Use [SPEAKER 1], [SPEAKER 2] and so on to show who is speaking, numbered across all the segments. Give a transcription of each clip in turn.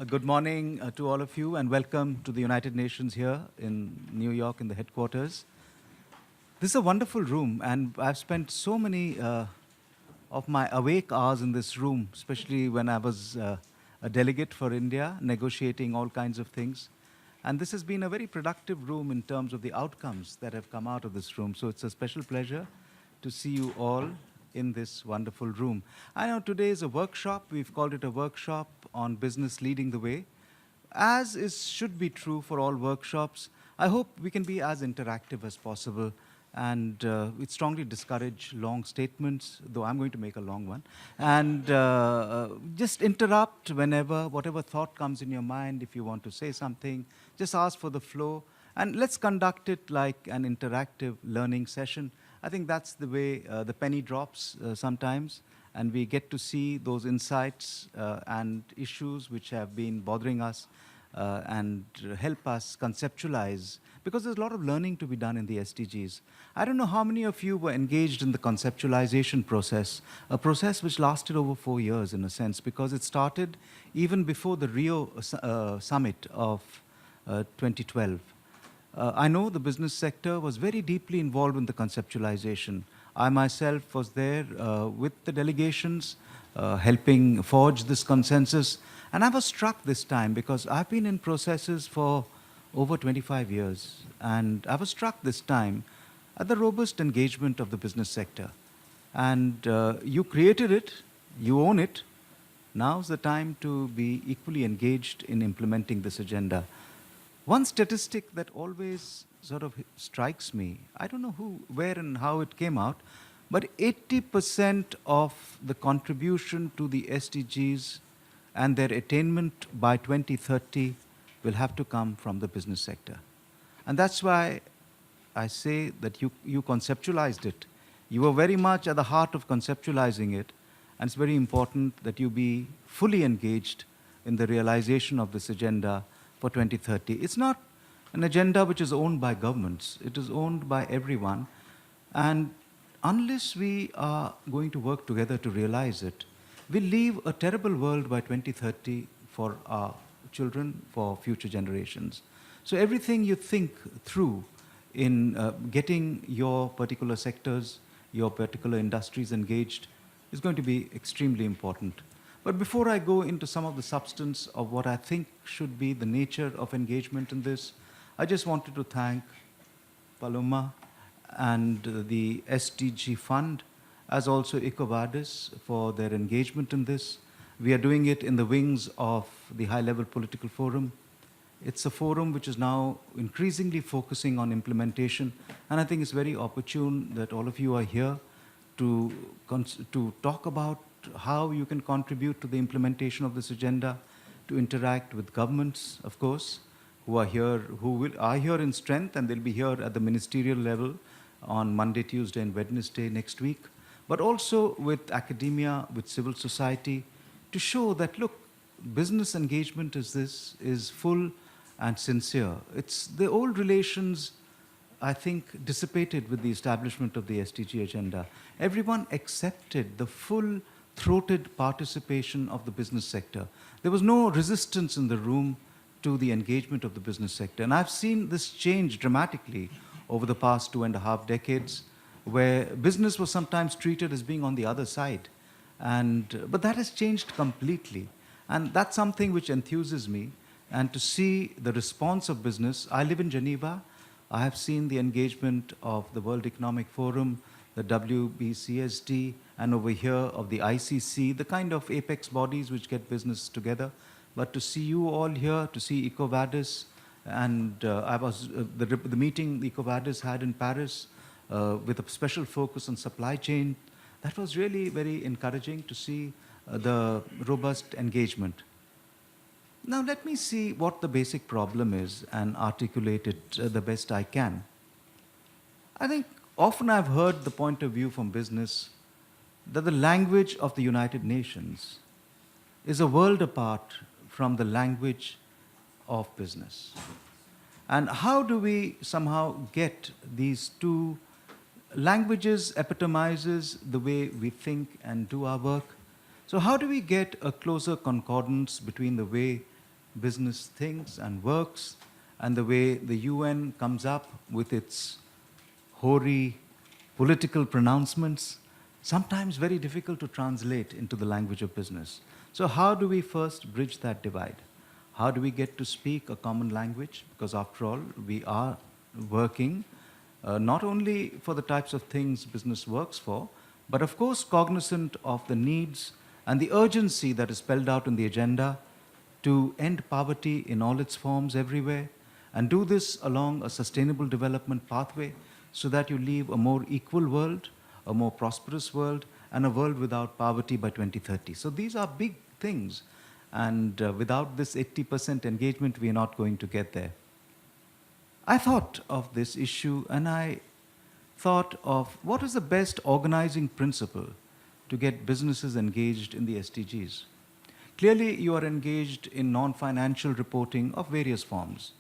[SPEAKER 1] Good morning to all of you, and welcome to the United Nations here in New York in the headquarters. This is a wonderful room, and I've spent so many of my awake hours in this room, especially when I was a delegate for India, negotiating all kinds of things. And this has been a very productive room in terms of the outcomes that have come out of this room. So it's a special pleasure to see you all in this wonderful room. I know today is a workshop. We've called it a workshop on business leading the way. As is should be true for all workshops, I hope we can be as interactive as possible. And we strongly discourage long statements, though I'm going to make a long one. And just interrupt whenever, whatever thought comes in your mind. If you want to say something, just ask for the flow. And let's conduct it like an interactive learning session. I think that's the way the penny drops sometimes, and we get to see those insights and issues which have been bothering us and help us conceptualize, because there's a lot of learning to be done in the SDGs. I don't know how many of you were engaged in the conceptualization process, a process which lasted over 4 years in a sense, because it started even before the Rio summit of 2012. I know the business sector was very deeply involved in the conceptualization. I myself was there with the delegations, helping forge this consensus. And I was struck this time because I've been in processes for over 25 years. And I was struck this time at the robust engagement of the business sector. And you created it, you own it. Now's the time to be equally engaged in implementing this agenda. One statistic that always sort of strikes me, I don't know who, where and how it came out, but 80% of the contribution to the SDGs and their attainment by 2030 will have to come from the business sector. And that's why I say that you conceptualized it. You were very much at the heart of conceptualizing it, and it's very important that you be fully engaged in the realization of this agenda for 2030. It's not an agenda which is owned by governments. It is owned by everyone. And unless we are going to work together to realize it, we'll leave a terrible world by 2030 for our children, for future generations. So everything you think through in getting your particular sectors, your particular industries engaged is going to be extremely important. But before I go into some of the substance of what I think should be the nature of engagement in this, I just wanted to thank Paloma and the SDG Fund, as also EcoVadis, for their engagement in this. We are doing it in the wings of the High-Level Political Forum. It's a forum which is now increasingly focusing on implementation, and I think it's very opportune that all of you are here to talk about how you can contribute to the implementation of this agenda, to interact with governments, of course, who are here in strength, and they'll be here at the ministerial level on Monday, Tuesday, and Wednesday next week, but also with academia, with civil society, to show that, look, business engagement is full and sincere. It's the old relations, I think, dissipated with the establishment of the SDG agenda. Everyone accepted the full throated participation of the business sector. There was no resistance in the room to the engagement of the business sector. And I've seen this change dramatically over the past 2.5 decades, where business was sometimes treated as being on the other side. But that has changed completely. And that's something which enthuses me. And to see the response of business, I live in Geneva. I have seen the engagement of the World Economic Forum, the WBCSD, and over here of the ICC, the kind of apex bodies which get business together. But to see you all here, to see EcoVadis, and I was the meeting EcoVadis had in Paris with a special focus on supply chain, that was really very encouraging to see the robust engagement. Now let me see what the basic problem is and articulate it the best I can. I think often I've heard the point of view from business that the language of the United Nations is a world apart from the language of business. And how do we somehow get these two languages epitomizes the way we think and do our work? So how do we get a closer concordance between the way business thinks and works, and the way the UN comes up with its hoary political pronouncements, sometimes very difficult to translate into the language of business. So, how do we first bridge that divide? How do we get to speak a common language? Because, after all, we are working not only for the types of things business works for, but of course, cognizant of the needs and the urgency that is spelled out in the agenda to end poverty in all its forms everywhere, and do this along a sustainable development pathway so that you leave a more equal world, a more prosperous world, and a world without poverty by 2030. So these are big things, and without this 80% engagement, we are not going to get there. I thought of this issue and I thought of what is the best organizing principle to get businesses engaged in the SDGs. Clearly, you are engaged in non-financial reporting of various forms.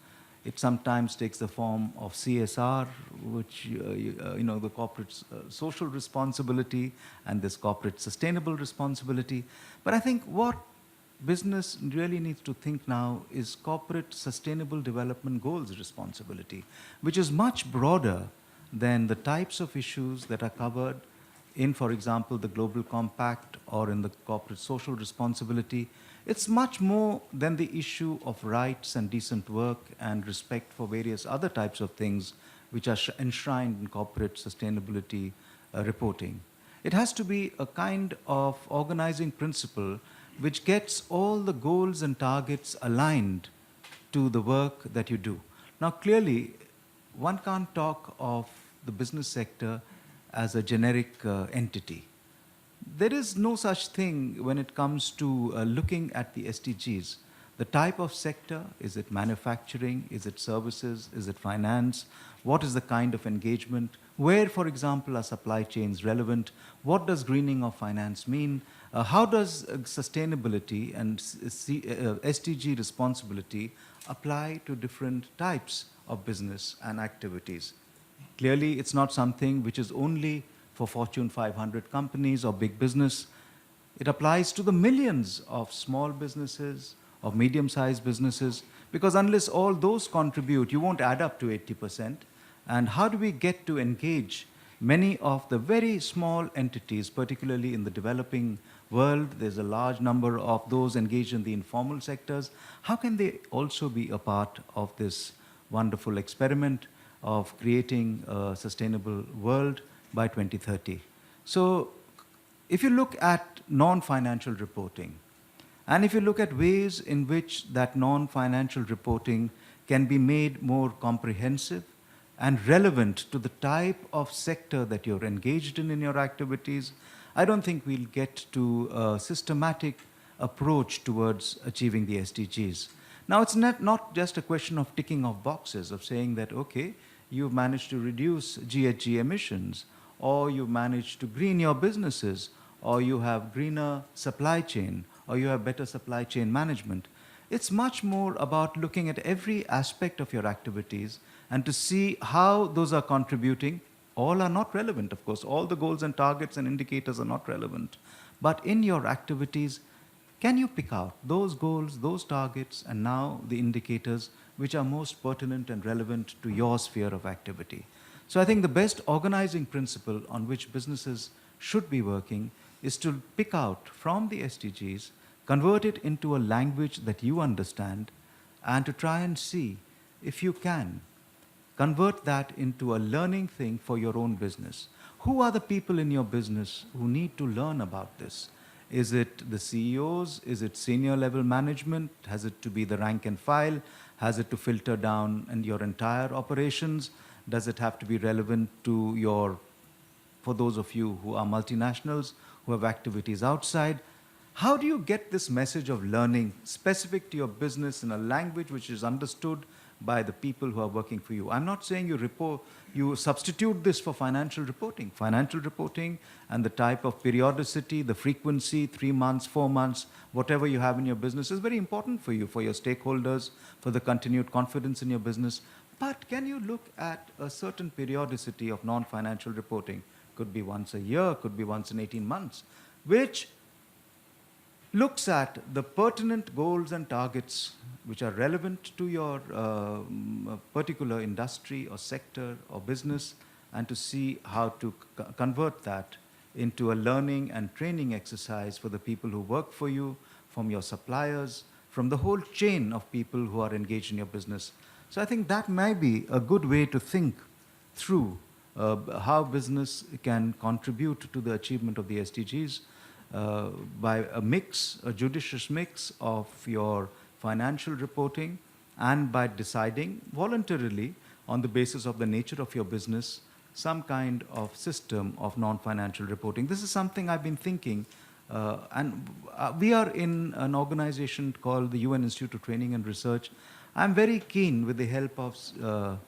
[SPEAKER 1] It sometimes takes the form of CSR, which, the corporate social responsibility and this corporate sustainable responsibility. But I think what business really needs to think now is corporate sustainable development goals responsibility, which is much broader than the types of issues that are covered in, for example, the Global Compact or in the corporate social responsibility. It's much more than the issue of rights and decent work and respect for various other types of things which are enshrined in corporate sustainability reporting. It has to be a kind of organizing principle which gets all the goals and targets aligned to the work that you do. Now, clearly, one can't talk of the business sector as a generic entity. There is no such thing when it comes to looking at the SDGs. The type of sector, is it manufacturing, is it services, is it finance? What is the kind of engagement? Where, for example, are supply chains relevant? What does greening of finance mean? How does sustainability and SDG responsibility apply to different types of business and activities? Clearly, it's not something which is only for Fortune 500 companies or big business. It applies to the millions of small businesses, of medium-sized businesses, because unless all those contribute, you won't add up to 80%. And how do we get to engage many of the very small entities, particularly in the developing world? There's a large number of those engaged in the informal sectors. How can they also be a part of this wonderful experiment of creating a sustainable world by 2030? So if you look at non-financial reporting, and if you look at ways in which that non-financial reporting can be made more comprehensive and relevant to the type of sector that you're engaged in your activities, I don't think we'll get to a systematic approach towards achieving the SDGs. Now, it's not just a question of ticking off boxes, of saying that, okay, you've managed to reduce GHG emissions, or you've managed to green your businesses, or you have greener supply chain, or you have better supply chain management. It's much more about looking at every aspect of your activities and to see how those are contributing. All are not relevant, of course. All the goals and targets and indicators are not relevant. But in your activities, can you pick out those goals, those targets, and now the indicators which are most pertinent and relevant to your sphere of activity? So I think the best organizing principle on which businesses should be working is to pick out from the SDGs, convert it into a language that you understand, and to try and see if you can convert that into a learning thing for your own business. Who are the people in your business who need to learn about this? Is it the CEOs? Is it senior level management? Has it to be the rank and file? Has it to filter down in your entire operations? Does it have to be relevant to for those of you who are multinationals, who have activities outside? How do you get this message of learning specific to your business in a language which is understood by the people who are working for you? I'm not saying you substitute this for financial reporting. Financial reporting and the type of periodicity, the frequency, 3 months, 4 months, whatever you have in your business is very important for you, for your stakeholders, for the continued confidence in your business. But can you look at a certain periodicity of non-financial reporting? Could be once a year, could be once in 18 months, which looks at the pertinent goals and targets which are relevant to your particular industry or sector or business, and to see how to convert that into a learning and training exercise for the people who work for you, from your suppliers, from the whole chain of people who are engaged in your business. So I think that might be a good way to think through how business can contribute to the achievement of the SDGs by a mix, a judicious mix of your financial reporting, and by deciding voluntarily on the basis of the nature of your business some kind of system of non-financial reporting. This is something I've been thinking, and we are in an organization called the UN Institute of Training and Research. I'm very keen, with the help of the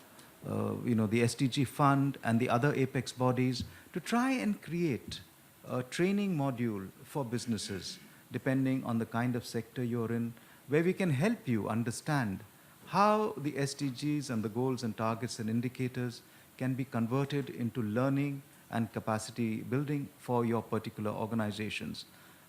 [SPEAKER 1] SDG Fund and the other apex bodies, to try and create a training module for businesses, depending on the kind of sector you're in, where we can help you understand how the SDGs and the goals and targets and indicators can be converted into learning and capacity building for your particular organizations.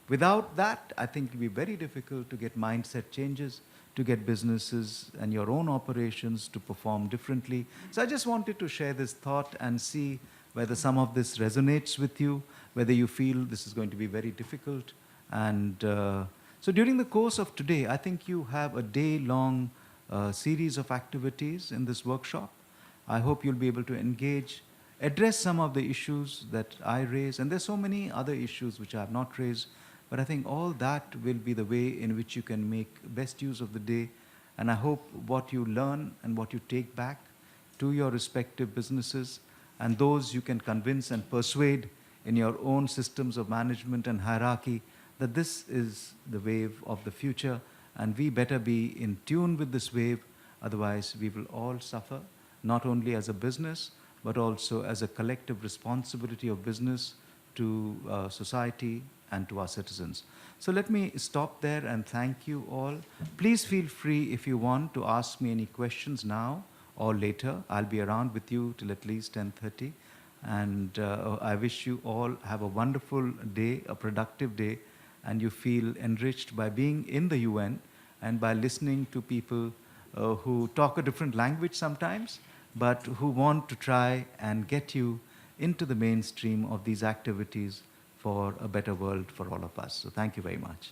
[SPEAKER 1] Without that, I think it will be very difficult to get mindset changes, to get businesses and your own operations to perform differently. So I just wanted to share this thought and see whether some of this resonates with you, whether you feel this is going to be very difficult. And so during the course of today, I think you have a day-long series of activities in this workshop. I hope you'll be able to engage, address some of the issues that I raise, and there's so many other issues which I have not raised, but I think all that will be the way in which you can make best use of the day. And I hope what you learn and what you take back to your respective businesses, and those you can convince and persuade in your own systems of management and hierarchy, that this is the wave of the future, and we better be in tune with this wave, otherwise we will all suffer, not only as a business, but also as a collective responsibility of business to society and to our citizens. So let me stop there and thank you all. Please feel free, if you want, to ask me any questions now or later. I'll be around with you till at least 10:30. And I wish you all have a wonderful day, a productive day, and you feel enriched by being in the UN and by listening to people who talk a different language sometimes, but who want to try and get you into the mainstream of these activities for a better world for all of us. So thank you very much.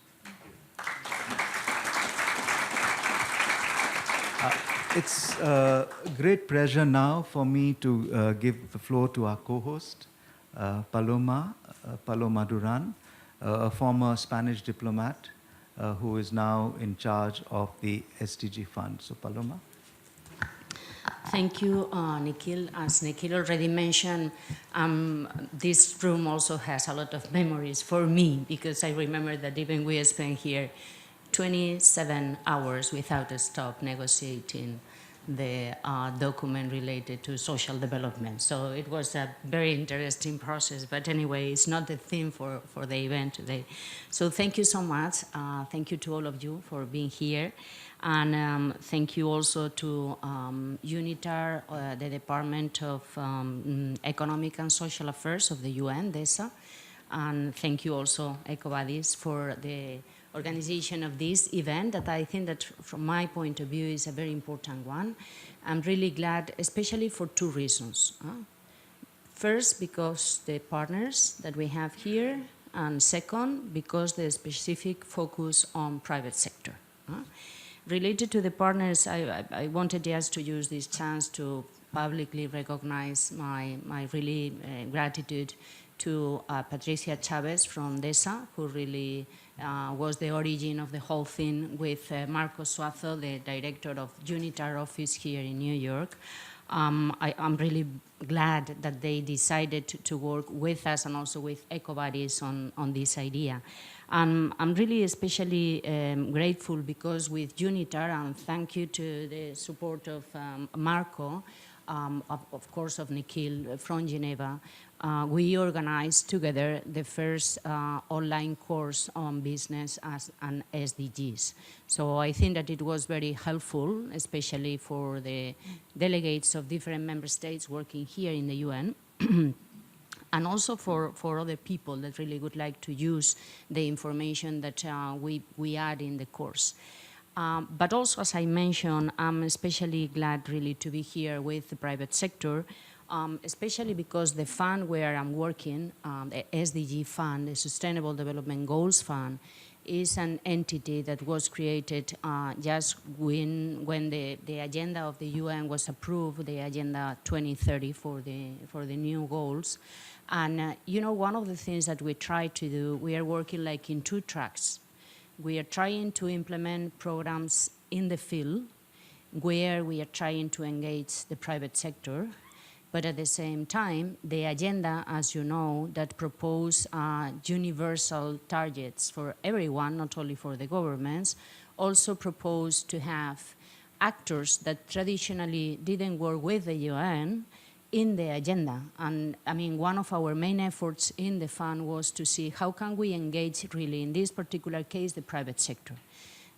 [SPEAKER 1] It's a great pleasure now for me to give the floor to our co-host, Paloma Duran, a former Spanish diplomat who is now in charge of the SDG Fund. So Paloma.
[SPEAKER 2] Thank you, Nikhil. As Nikhil already mentioned, this room also has a lot of memories for me, because I remember that even we spent here 27 hours without a stop negotiating the document related to social development. So it was a very interesting process, but anyway, it's not the theme for the event today. So thank you so much. Thank you to all of you for being here. And thank you also to UNITAR, the Department of Economic and Social Affairs of the UN, DESA. And thank you also, EcoBuddies, for the organization of this event that I think that from my point of view is a very important one. I'm really glad, especially for two reasons. First, because the partners that we have here, and second, because the specific focus on private sector. Related to the partners, I wanted just to use this chance to publicly recognize my really gratitude to Patricia Chavez from DESA, who really was the origin of the whole thing, with Marco Suazo, the director of UNITAR office here in New York. I'm really glad that they decided to work with us and also with EcoBuddies on this idea. I'm really especially grateful because with UNITAR, and thank you to the support of Marco, of course of Nikhil from Geneva, we organized together the first online course on business and SDGs. So I think that it was very helpful, especially for the delegates of different member states working here in the UN. and also for other people that really would like to use the information that we add in the course. But also, as I mentioned, I'm especially glad really to be here with the private sector, especially because the fund where I'm working, the SDG Fund, the Sustainable Development Goals Fund, is an entity that was created just when the agenda of the UN was approved, the Agenda 2030 for the new goals. And you know, one of the things that we try to do, we are working like in two tracks. We are trying to implement programs in the field where we are trying to engage the private sector, but at the same time, the agenda, as you know, that propose universal targets for everyone, not only for the governments, also propose to have actors that traditionally didn't work with the UN in the agenda. And I mean, one of our main efforts in the fund was to see how can we engage really, in this particular case, the private sector.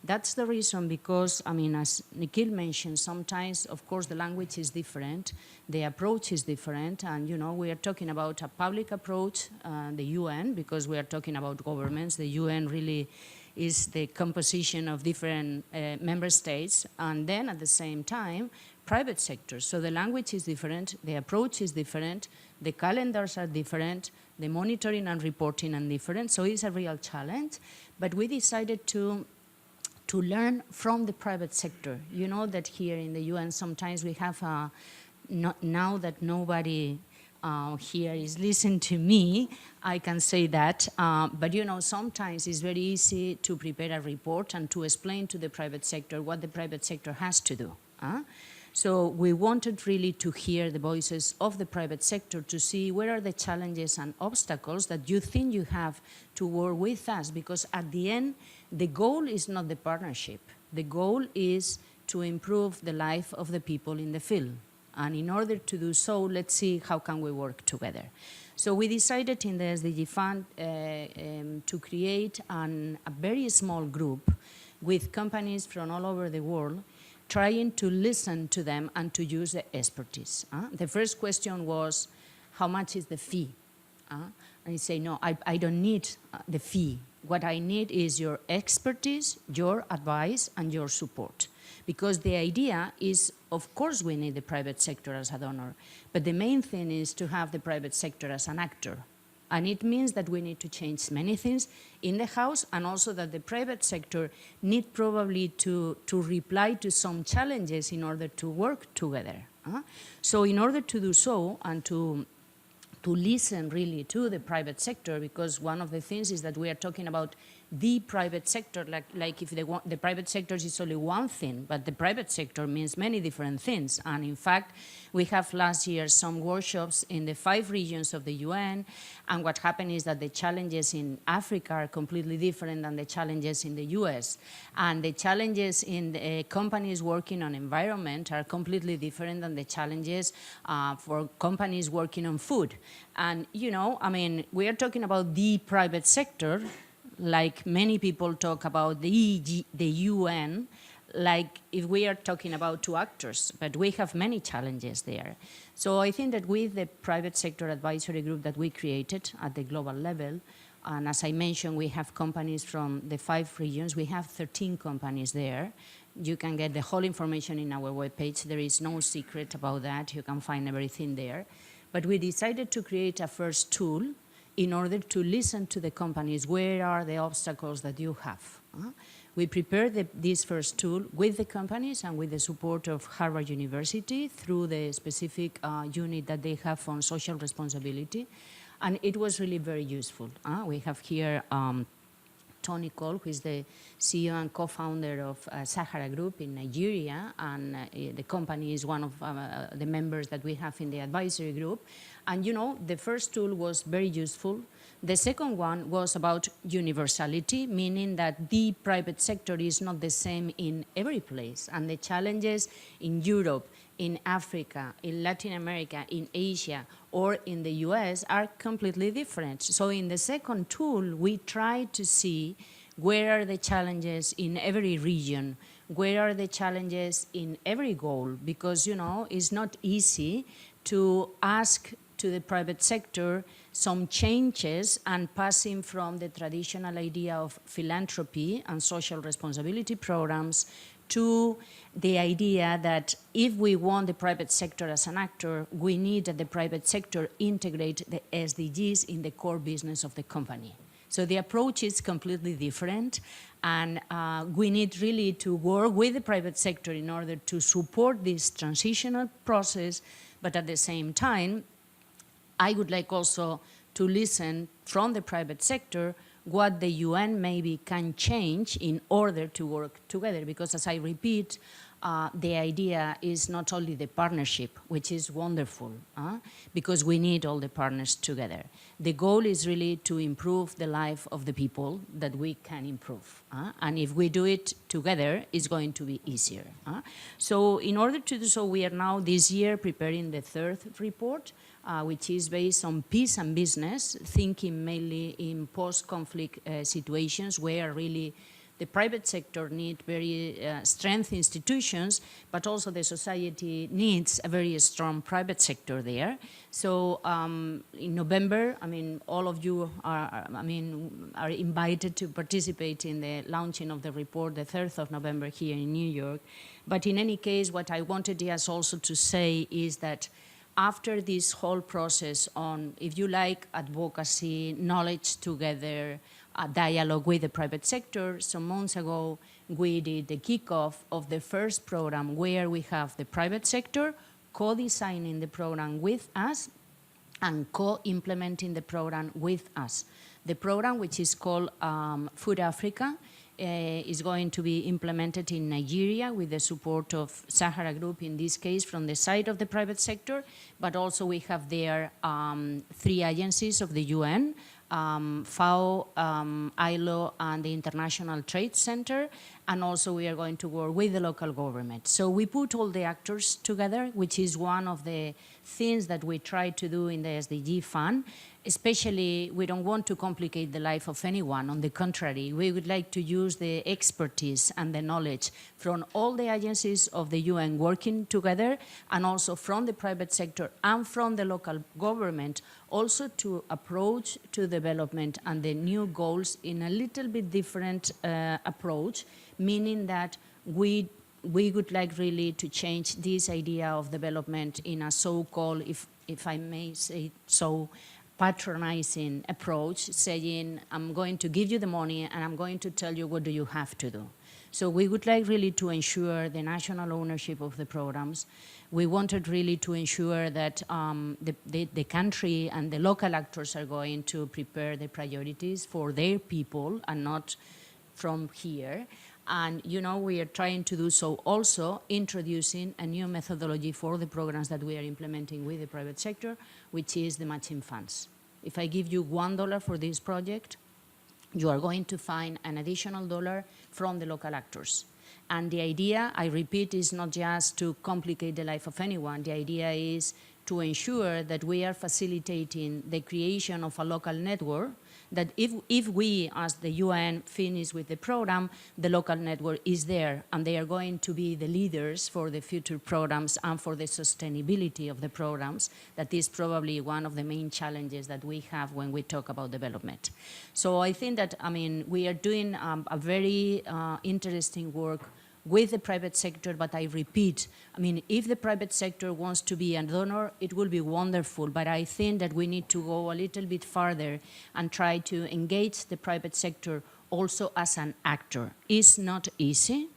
[SPEAKER 2] That's the reason because, I mean, as Nikhil mentioned, sometimes, of course, the language is different, the approach is different, and, you know, we are talking about a public approach, the UN, because we are talking about governments. The UN really is the composition of different member states, and then at the same time, private sector. So the language is different, the approach is different, the calendars are different, the monitoring and reporting are different, so it's a real challenge. But we decided to learn from the private sector. You know that here in the UN sometimes we have, now that nobody here is listening to me, I can say that, but you know, sometimes it's very easy to prepare a report and to explain to the private sector what the private sector has to do. So we wanted really to hear the voices of the private sector to see where are the challenges and obstacles that you think you have to work with us, because at the end, the goal is not the partnership. The goal is to improve the life of the people in the field. And in order to do so, let's see how can we work together. So we decided in the SDG Fund to create a very small group with companies from all over the world, trying to listen to them and to use the expertise. The first question was, how much is the fee? And you say, no, I don't need the fee. What I need is your expertise, your advice, and your support. Because the idea is, of course, we need the private sector as a donor, but the main thing is to have the private sector as an actor. And it means that we need to change many things in the house, and also that the private sector need probably to reply to some challenges in order to work together. So in order to do so, and to listen really to the private sector, because one of the things is that we are talking about the private sector, like if the private sector is only one thing, but the private sector means many different things. And in fact, we have last year some workshops in the 5 regions of the UN, and what happened is that the challenges in Africa are completely different than the challenges in the US. And the challenges in the companies working on environment are completely different than the challenges for companies working on food. And, you know, I mean, we are talking about the private sector, like many people talk about the UN, like if we are talking about 2 actors, but we have many challenges there. So I think that with the private sector advisory group that we created at the global level, and as I mentioned, we have companies from the 5 regions, we have 13 companies there. You can get the whole information in our webpage. There is no secret about that. You can find everything there. But we decided to create a first tool in order to listen to the companies, where are the obstacles that you have. We prepared this first tool with the companies and with the support of Harvard University through the specific unit that they have on social responsibility. And it was really very useful. We have here Tony Cole, who is the CEO and co-founder of Sahara Group in Nigeria, and the company is one of the members that we have in the advisory group. And you know, the first tool was very useful. The second one was about universality, meaning that the private sector is not the same in every place, and the challenges in Europe, in Africa, in Latin America, in Asia, or in the US are completely different. So in the second tool, we try to see where are the challenges in every region, where are the challenges in every goal, because, you know, it's not easy to ask to the private sector some changes and passing from the traditional idea of philanthropy and social responsibility programs to the idea that if we want the private sector as an actor, we need that the private sector integrate the SDGs in the core business of the company. So the approach is completely different, and we need really to work with the private sector in order to support this transitional process, but at the same time, I would like also to listen from the private sector what the UN maybe can change in order to work together. Because as I repeat, the idea is not only the partnership, which is wonderful, because we need all the partners together. The goal is really to improve the life of the people that we can improve. And if we do it together, it's going to be easier. So in order to do so, we are now this year preparing the third report, which is based on peace and business, thinking mainly in post-conflict situations where really the private sector needs very strong institutions, but also the society needs a very strong private sector there. So in November, all of you are invited to participate in the launching of the report, the 3rd of November here in New York. But in any case, what I wanted just also to say is that after this whole process on, if you like, advocacy, knowledge together, a dialogue with the private sector, some months ago, we did the kickoff of the first program where we have the private sector co-designing the program with us and co-implementing the program with us. The program, which is called Food Africa, is going to be implemented in Nigeria with the support of Sahara Group, in this case, from the side of the private sector, but also we have there 3 agencies of the UN, FAO, ILO, and the International Trade Center, and also we are going to work with the local government. So we put all the actors together, which is one of the things that we try to do in the SDG Fund. Especially, we don't want to complicate the life of anyone. On the contrary, we would like to use the expertise and the knowledge from all the agencies of the UN working together, and also from the private sector and from the local government, also to approach to development and the new goals in a little bit different approach, meaning that we would like really to change this idea of development in a so-called, if I may say so, patronizing approach, saying, I'm going to give you the money and I'm going to tell you what do you have to do. So we would like really to ensure the national ownership of the programs. We wanted really to ensure that the country and the local actors are going to prepare the priorities for their people and not from here. And, we are trying to do so also introducing a new methodology for the programs that we are implementing with the private sector, which is the matching funds. If I give you $1 for this project, you are going to find an additional $1 from the local actors. And the idea, I repeat, is not just to complicate the life of anyone. The idea is to ensure that we are facilitating the creation of a local network, that if we, as the UN, finish with the program, the local network is there, and they are going to be the leaders for the future programs and for the sustainability of the programs. That is probably one of the main challenges that we have when we talk about development. So I think that, we are doing a very interesting work with the private sector, but I repeat, if the private sector wants to be a donor, it will be wonderful, but I think that we need to go a little bit farther and try to engage the private sector also as an actor. It's not easy.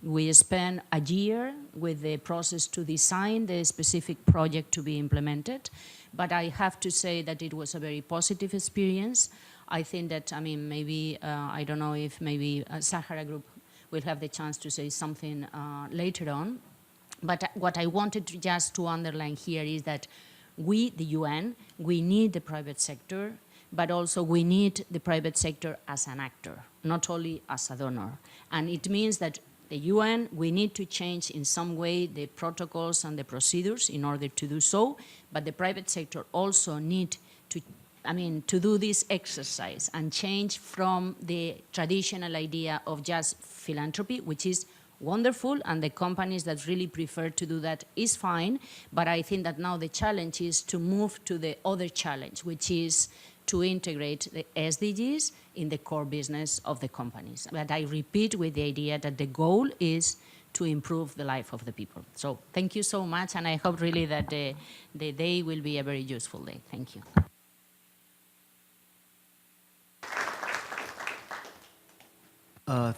[SPEAKER 2] We spent a year with the process to design the specific project to be implemented, but I have to say that it was a very positive experience. I think that, maybe, I don't know if maybe Sahara Group will have the chance to say something later on. But what I wanted to underline here is that we, the UN, we need the private sector, but also we need the private sector as an actor, not only as a donor. And it means that the UN, we need to change in some way the protocols and the procedures in order to do so, but the private sector also need to do this exercise and change from the traditional idea of just philanthropy, which is wonderful, and the companies that really prefer to do that is fine. But I think that now the challenge is to move to the other challenge, which is to integrate the SDGs in the core business of the companies. But I repeat with the idea that the goal is to improve the life of the people. So thank you so much, and I hope really that the day will be a very useful day. Thank you.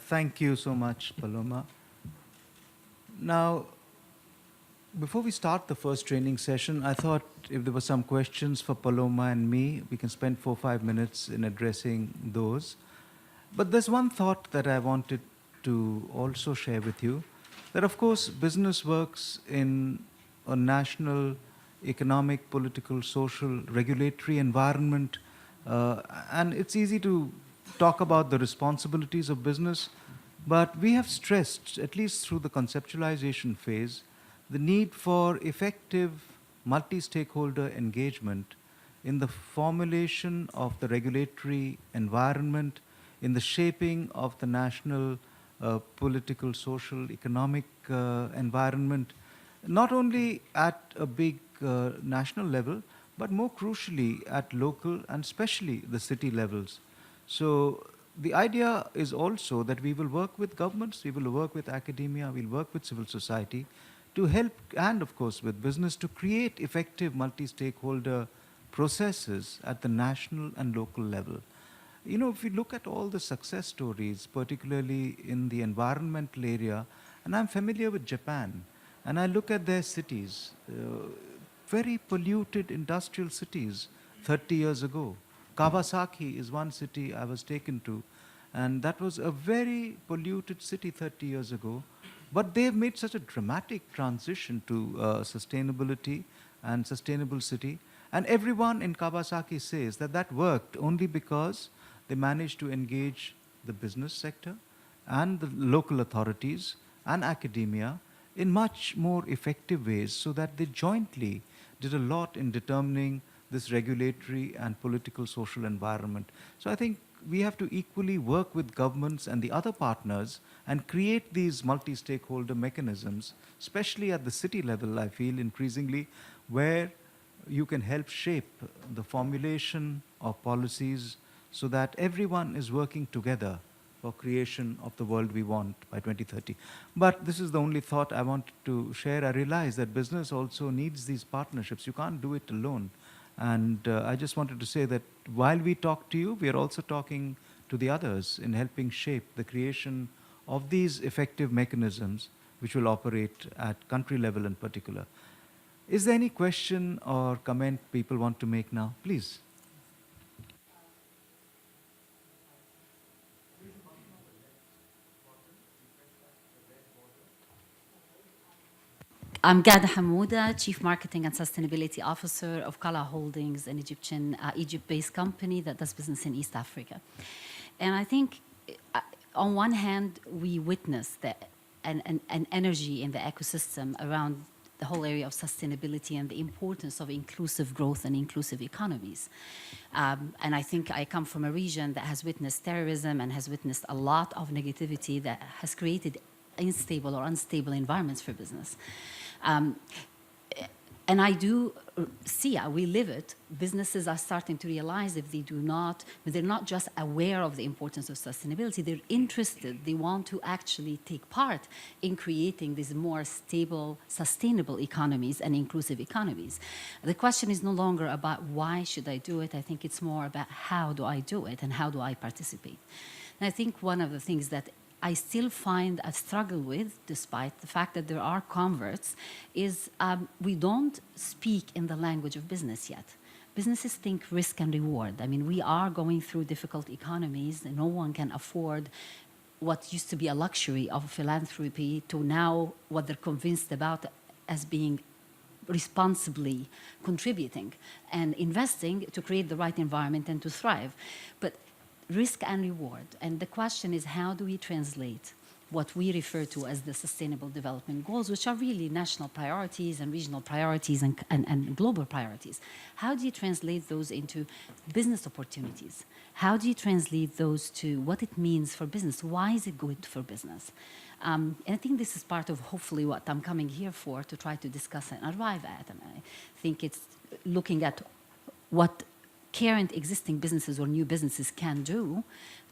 [SPEAKER 1] Thank you so much, Paloma. Now, before we start the first training session, I thought if there were some questions for Paloma and me, we can spend 4 or 5 minutes in addressing those. But there's one thought that I wanted to also share with you, that of course business works in a national, economic, political, social, regulatory environment, and it's easy to talk about the responsibilities of business, but we have stressed, at least through the conceptualization phase, the need for effective multi-stakeholder engagement in the formulation of the regulatory environment, in the shaping of the national political, social, economic environment, not only at a big national level, but more crucially at local and especially the city levels. So the idea is also that we will work with governments, we will work with academia, we'll work with civil society to help, and of course with business, to create effective multi-stakeholder processes at the national and local level. You know, if we look at all the success stories, particularly in the environmental area, and I'm familiar with Japan, and I look at their cities, very polluted industrial cities 30 years ago. Kawasaki is one city I was taken to, and that was a very polluted city 30 years ago. But they've made such a dramatic transition to sustainability and sustainable city. And everyone in Kawasaki says that that worked only because they managed to engage the business sector and the local authorities and academia in much more effective ways, so that they jointly did a lot in determining this regulatory and political social environment. So I think we have to equally work with governments and the other partners and create these multi-stakeholder mechanisms, especially at the city level, I feel increasingly, where you can help shape the formulation of policies so that everyone is working together for creation of the world we want by 2030. But this is the only thought I wanted to share. I realize that business also needs these partnerships. You can't do it alone. And I just wanted to say that while we talk to you, we are also talking to the others in helping shape the creation of these effective mechanisms which will operate at country level in particular. Is there any question or comment people want to make now? Please.
[SPEAKER 3] I'm Ghada Hamouda, Chief Marketing and Sustainability Officer of Kala Holdings, an Egypt-based company that does business in East Africa. And I think, on one hand, we witness an energy in the ecosystem around the whole area of sustainability and the importance of inclusive growth and inclusive economies. And I think I come from a region that has witnessed terrorism and has witnessed a lot of negativity that has created unstable or unstable environments for business. And I do see, we live it, businesses are starting to realize if they do not, they're not just aware of the importance of sustainability, they're interested, they want to actually take part in creating these more stable, sustainable economies and inclusive economies. The question is no longer about why should I do it, I think it's more about how do I do it and how do I participate. And I think one of the things that I still find a struggle with, despite the fact that there are converts, is we don't speak in the language of business yet. Businesses think risk and reward. I mean, we are going through difficult economies, and no one can afford what used to be a luxury of philanthropy to now what they're convinced about as being responsibly contributing and investing to create the right environment and to thrive. But risk and reward. And the question is, how do we translate what we refer to as the Sustainable Development Goals, which are really national priorities and regional priorities and global priorities. How do you translate those into business opportunities? How do you translate those to what it means for business? Why is it good for business? And I think this is part of hopefully what I'm coming here for, to try to discuss and arrive at. And I think it's looking at what current existing businesses or new businesses can do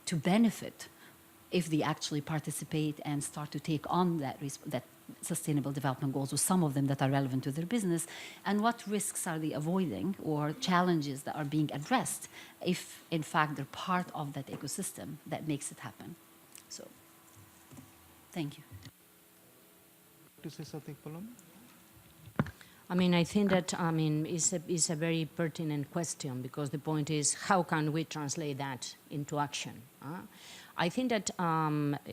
[SPEAKER 3] to benefit if they actually participate and start to take on that sustainable development goals, or some of them that are relevant to their business, and what risks are they avoiding or challenges that are being addressed if, in fact, they're part of that ecosystem that makes it happen. So, thank you.
[SPEAKER 1] To say something, Paloma?
[SPEAKER 2] I mean, I think that, it's a very pertinent question, because the point is, how can we translate that into action? I think that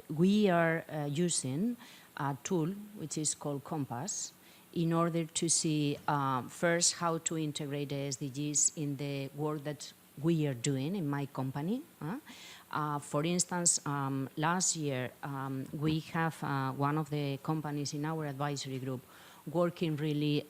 [SPEAKER 2] we are using a tool which is called Compass in order to see first how to integrate the SDGs in the work that we are doing in my company. For instance, last year we have one of the companies in our advisory group working really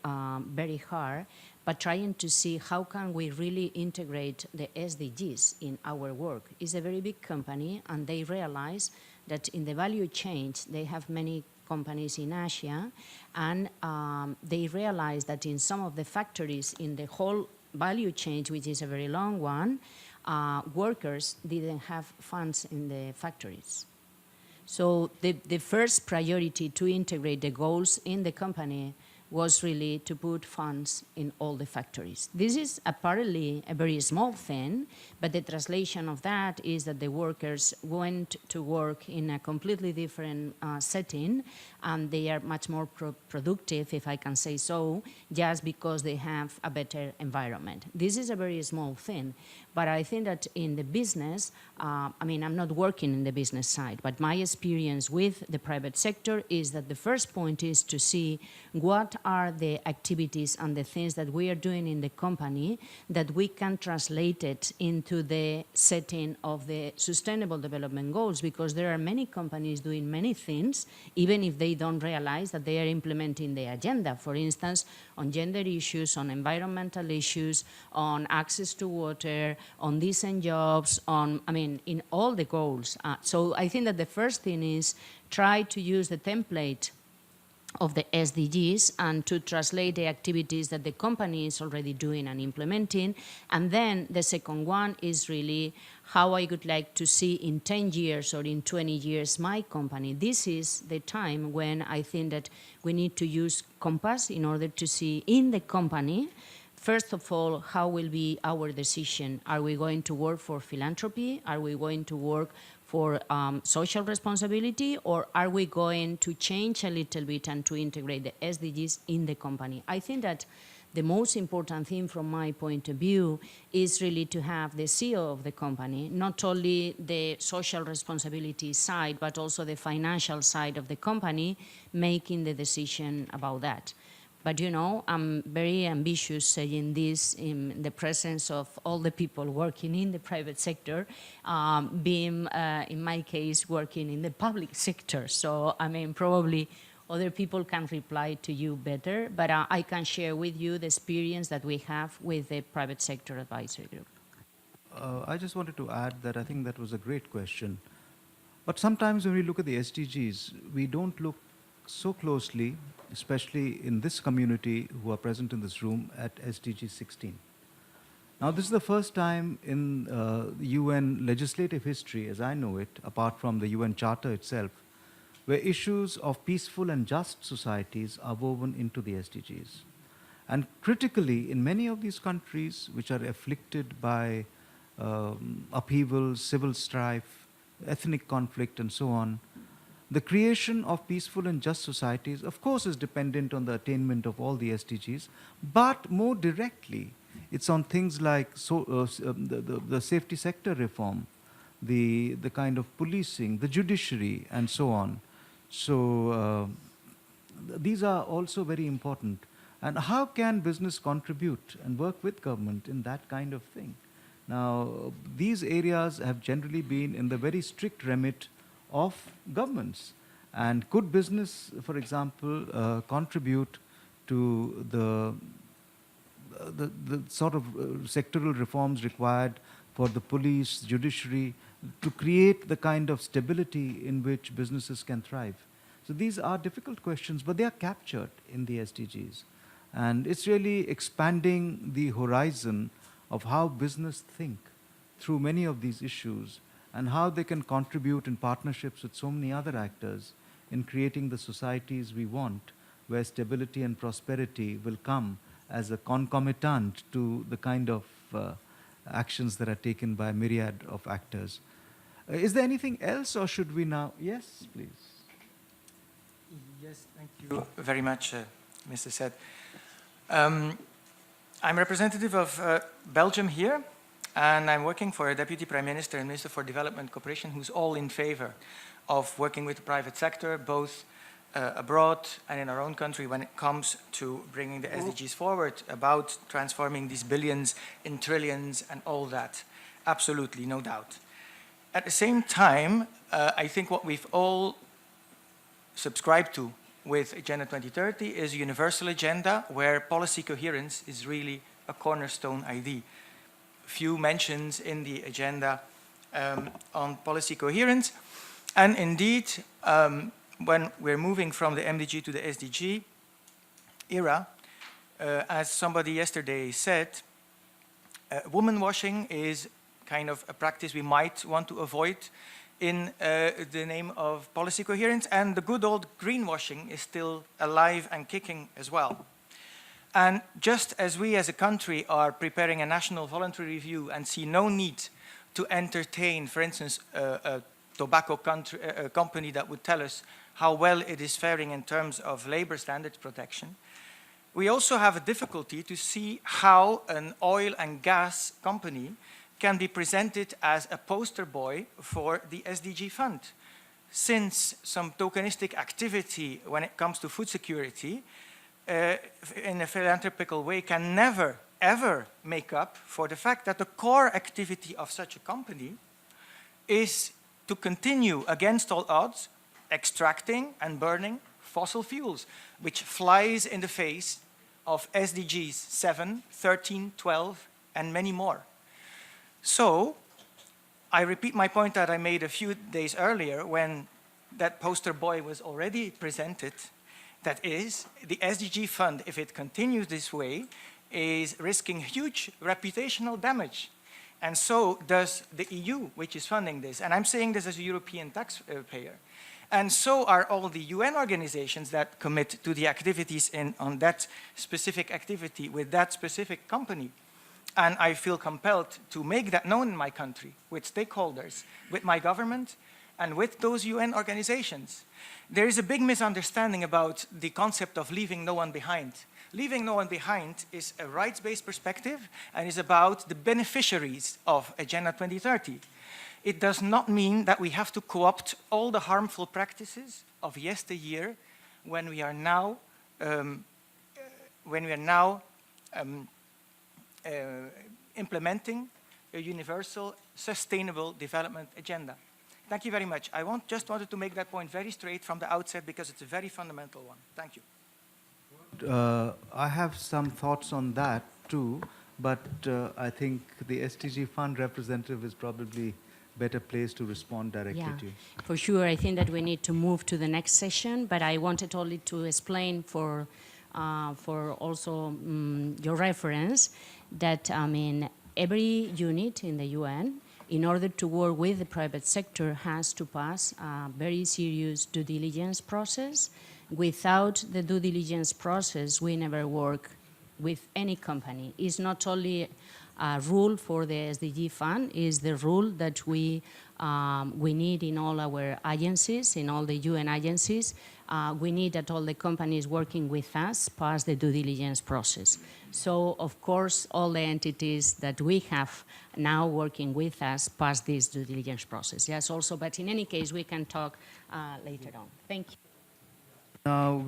[SPEAKER 2] very hard, but trying to see how can we really integrate the SDGs in our work. It's a very big company, and they realize that in the value chain, they have many companies in Asia, and they realize that in some of the factories in the whole value chain, which is a very long one, workers didn't have funds in the factories. So the first priority to integrate the goals in the company was really to put funds in all the factories. This is apparently a very small thing, but the translation of that is that the workers went to work in a completely different setting, and they are much more productive, if I can say so, just because they have a better environment. This is a very small thing, but I think that in the business, I'm not working in the business side, but my experience with the private sector is that the first point is to see what are the activities and the things that we are doing in the company that we can translate it into the setting of the Sustainable Development Goals, because there are many companies doing many things, even if they don't realize that they are implementing the agenda. For instance, on gender issues, on environmental issues, on access to water, on decent jobs, in all the goals. So I think that the first thing is try to use the template of the SDGs and to translate the activities that the company is already doing and implementing. And then the second one is really how I would like to see in 10 years or in 20 years my company. This is the time when I think that we need to use Compass in order to see in the company, first of all, how will be our decision? Are we going to work for philanthropy? Are we going to work for social responsibility, or are we going to change a little bit and to integrate the SDGs in the company? I think that the most important thing from my point of view is really to have the CEO of the company, not only the social responsibility side, but also the financial side of the company, making the decision about that. But I'm very ambitious saying this in the presence of all the people working in the private sector, being, in my case, working in the public sector. So, probably other people can reply to you better, but I can share with you the experience that we have with the private sector advisory group.
[SPEAKER 1] I just wanted to add that I think that was a great question. But sometimes when we look at the SDGs, we don't look so closely, especially in this community who are present in this room, at SDG 16. Now, this is the first time in UN legislative history, as I know it, apart from the UN Charter itself, where issues of peaceful and just societies are woven into the SDGs. And critically, in many of these countries which are afflicted by upheaval, civil strife, ethnic conflict, and so on, the creation of peaceful and just societies, of course, is dependent on the attainment of all the SDGs, but more directly, it's on things like the safety sector reform, the kind of policing, the judiciary, and so on. So these are also very important. And how can business contribute and work with government in that kind of thing? Now, these areas have generally been in the very strict remit of governments. And could business, for example, contribute to the sort of sectoral reforms required for the police, judiciary, to create the kind of stability in which businesses can thrive? So these are difficult questions, but they are captured in the SDGs. And it's really expanding the horizon of how business think through many of these issues and how they can contribute in partnerships with so many other actors in creating the societies we want, where stability and prosperity will come as a concomitant to the kind of actions that are taken by a myriad of actors. Is there anything else, or should we now? Yes, please.
[SPEAKER 4] Yes, thank you very much, Mr. Said. I'm representative of Belgium here, and I'm working for a Deputy Prime Minister and Minister for Development Cooperation who's all in favor of working with the private sector, both abroad and in our own country when it comes to bringing the SDGs forward, about transforming these billions in trillions and all that. Absolutely, no doubt. At the same time, I think what we've all subscribed to with Agenda 2030 is a universal agenda where policy coherence is really a cornerstone idea. Few mentions in the agenda on policy coherence. And indeed, when we're moving from the MDG to the SDG era, as somebody yesterday said, woman washing is kind of a practice we might want to avoid in the name of policy coherence, and the good old greenwashing is still alive and kicking as well. And just as we as a country are preparing a national voluntary review and see no need to entertain, for instance, a tobacco company that would tell us how well it is faring in terms of labor standards protection, we also have a difficulty to see how an oil and gas company can be presented as a poster boy for the SDG fund. Since some tokenistic activity when it comes to food security in a philanthropical way can never, ever make up for the fact that the core activity of such a company is to continue against all odds extracting and burning fossil fuels, which flies in the face of SDGs 7, 13, 12, and many more. So, I repeat my point that I made a few days earlier when that poster boy was already presented. That is, the SDG fund, if it continues this way, is risking huge reputational damage. And so does the EU, which is funding this. And I'm saying this as a European taxpayer. And so are all the UN organizations that commit to the activities on that specific activity with that specific company. And I feel compelled to make that known in my country with stakeholders, with my government, and with those UN organizations. There is a big misunderstanding about the concept of leaving no one behind. Leaving no one behind is a rights-based perspective and is about the beneficiaries of Agenda 2030. It does not mean that we have to co-opt all the harmful practices of yesteryear when we are now implementing a universal sustainable development agenda. Thank you very much. I just wanted to make that point very straight from the outset because it's a very fundamental one. Thank you.
[SPEAKER 1] I have some thoughts on that too, but I think the SDG fund representative is probably better placed to respond directly to you.
[SPEAKER 2] For sure. I think that we need to move to the next session, but I wanted only to explain for also your reference that, I mean, every unit in the UN, in order to work with the private sector, has to pass a very serious due diligence process. Without the due diligence process, we never work with any company. It's not only a rule for the SDG fund, it's the rule that we need in all our agencies, in all the UN agencies. We need that all the companies working with us pass the due diligence process. So, of course, all the entities that we have now working with us pass this due diligence process. Yes, also, but in any case, we can talk later on. Thank you.
[SPEAKER 1] Now,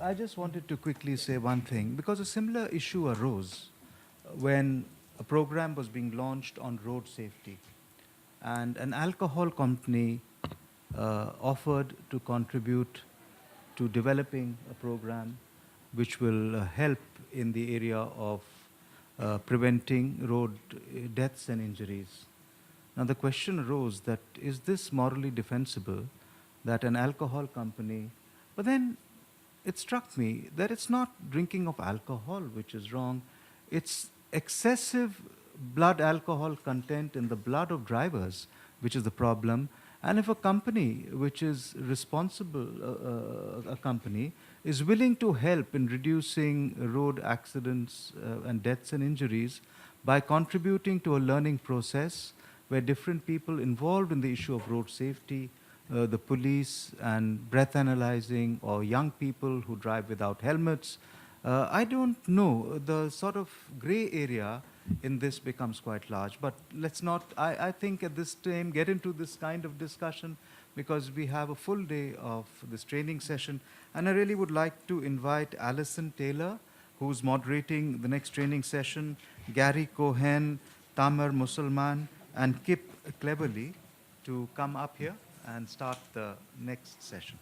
[SPEAKER 1] I just wanted to quickly say one thing, because a similar issue arose when a program was being launched on road safety. And an alcohol company offered to contribute to developing a program which will help in the area of preventing road deaths and injuries. Now the question arose that is this morally defensible that an alcohol company, but then it struck me that it's not drinking of alcohol which is wrong, it's excessive blood alcohol content in the blood of drivers which is the problem. And if a company which is responsible, a company, is willing to help in reducing road accidents and deaths and injuries by contributing to a learning process where different people involved in the issue of road safety, the police and breath analyzing, or young people who drive without helmets, I don't know, the sort of gray area in this becomes quite large. But let's not, I think at this time, get into this kind of discussion because we have a full day of this training session. And I really would like to invite Alison Taylor, who's moderating the next training session, Gary Cohen, Tamer Musulman, and Kip Cleverly to come up here and start the next session.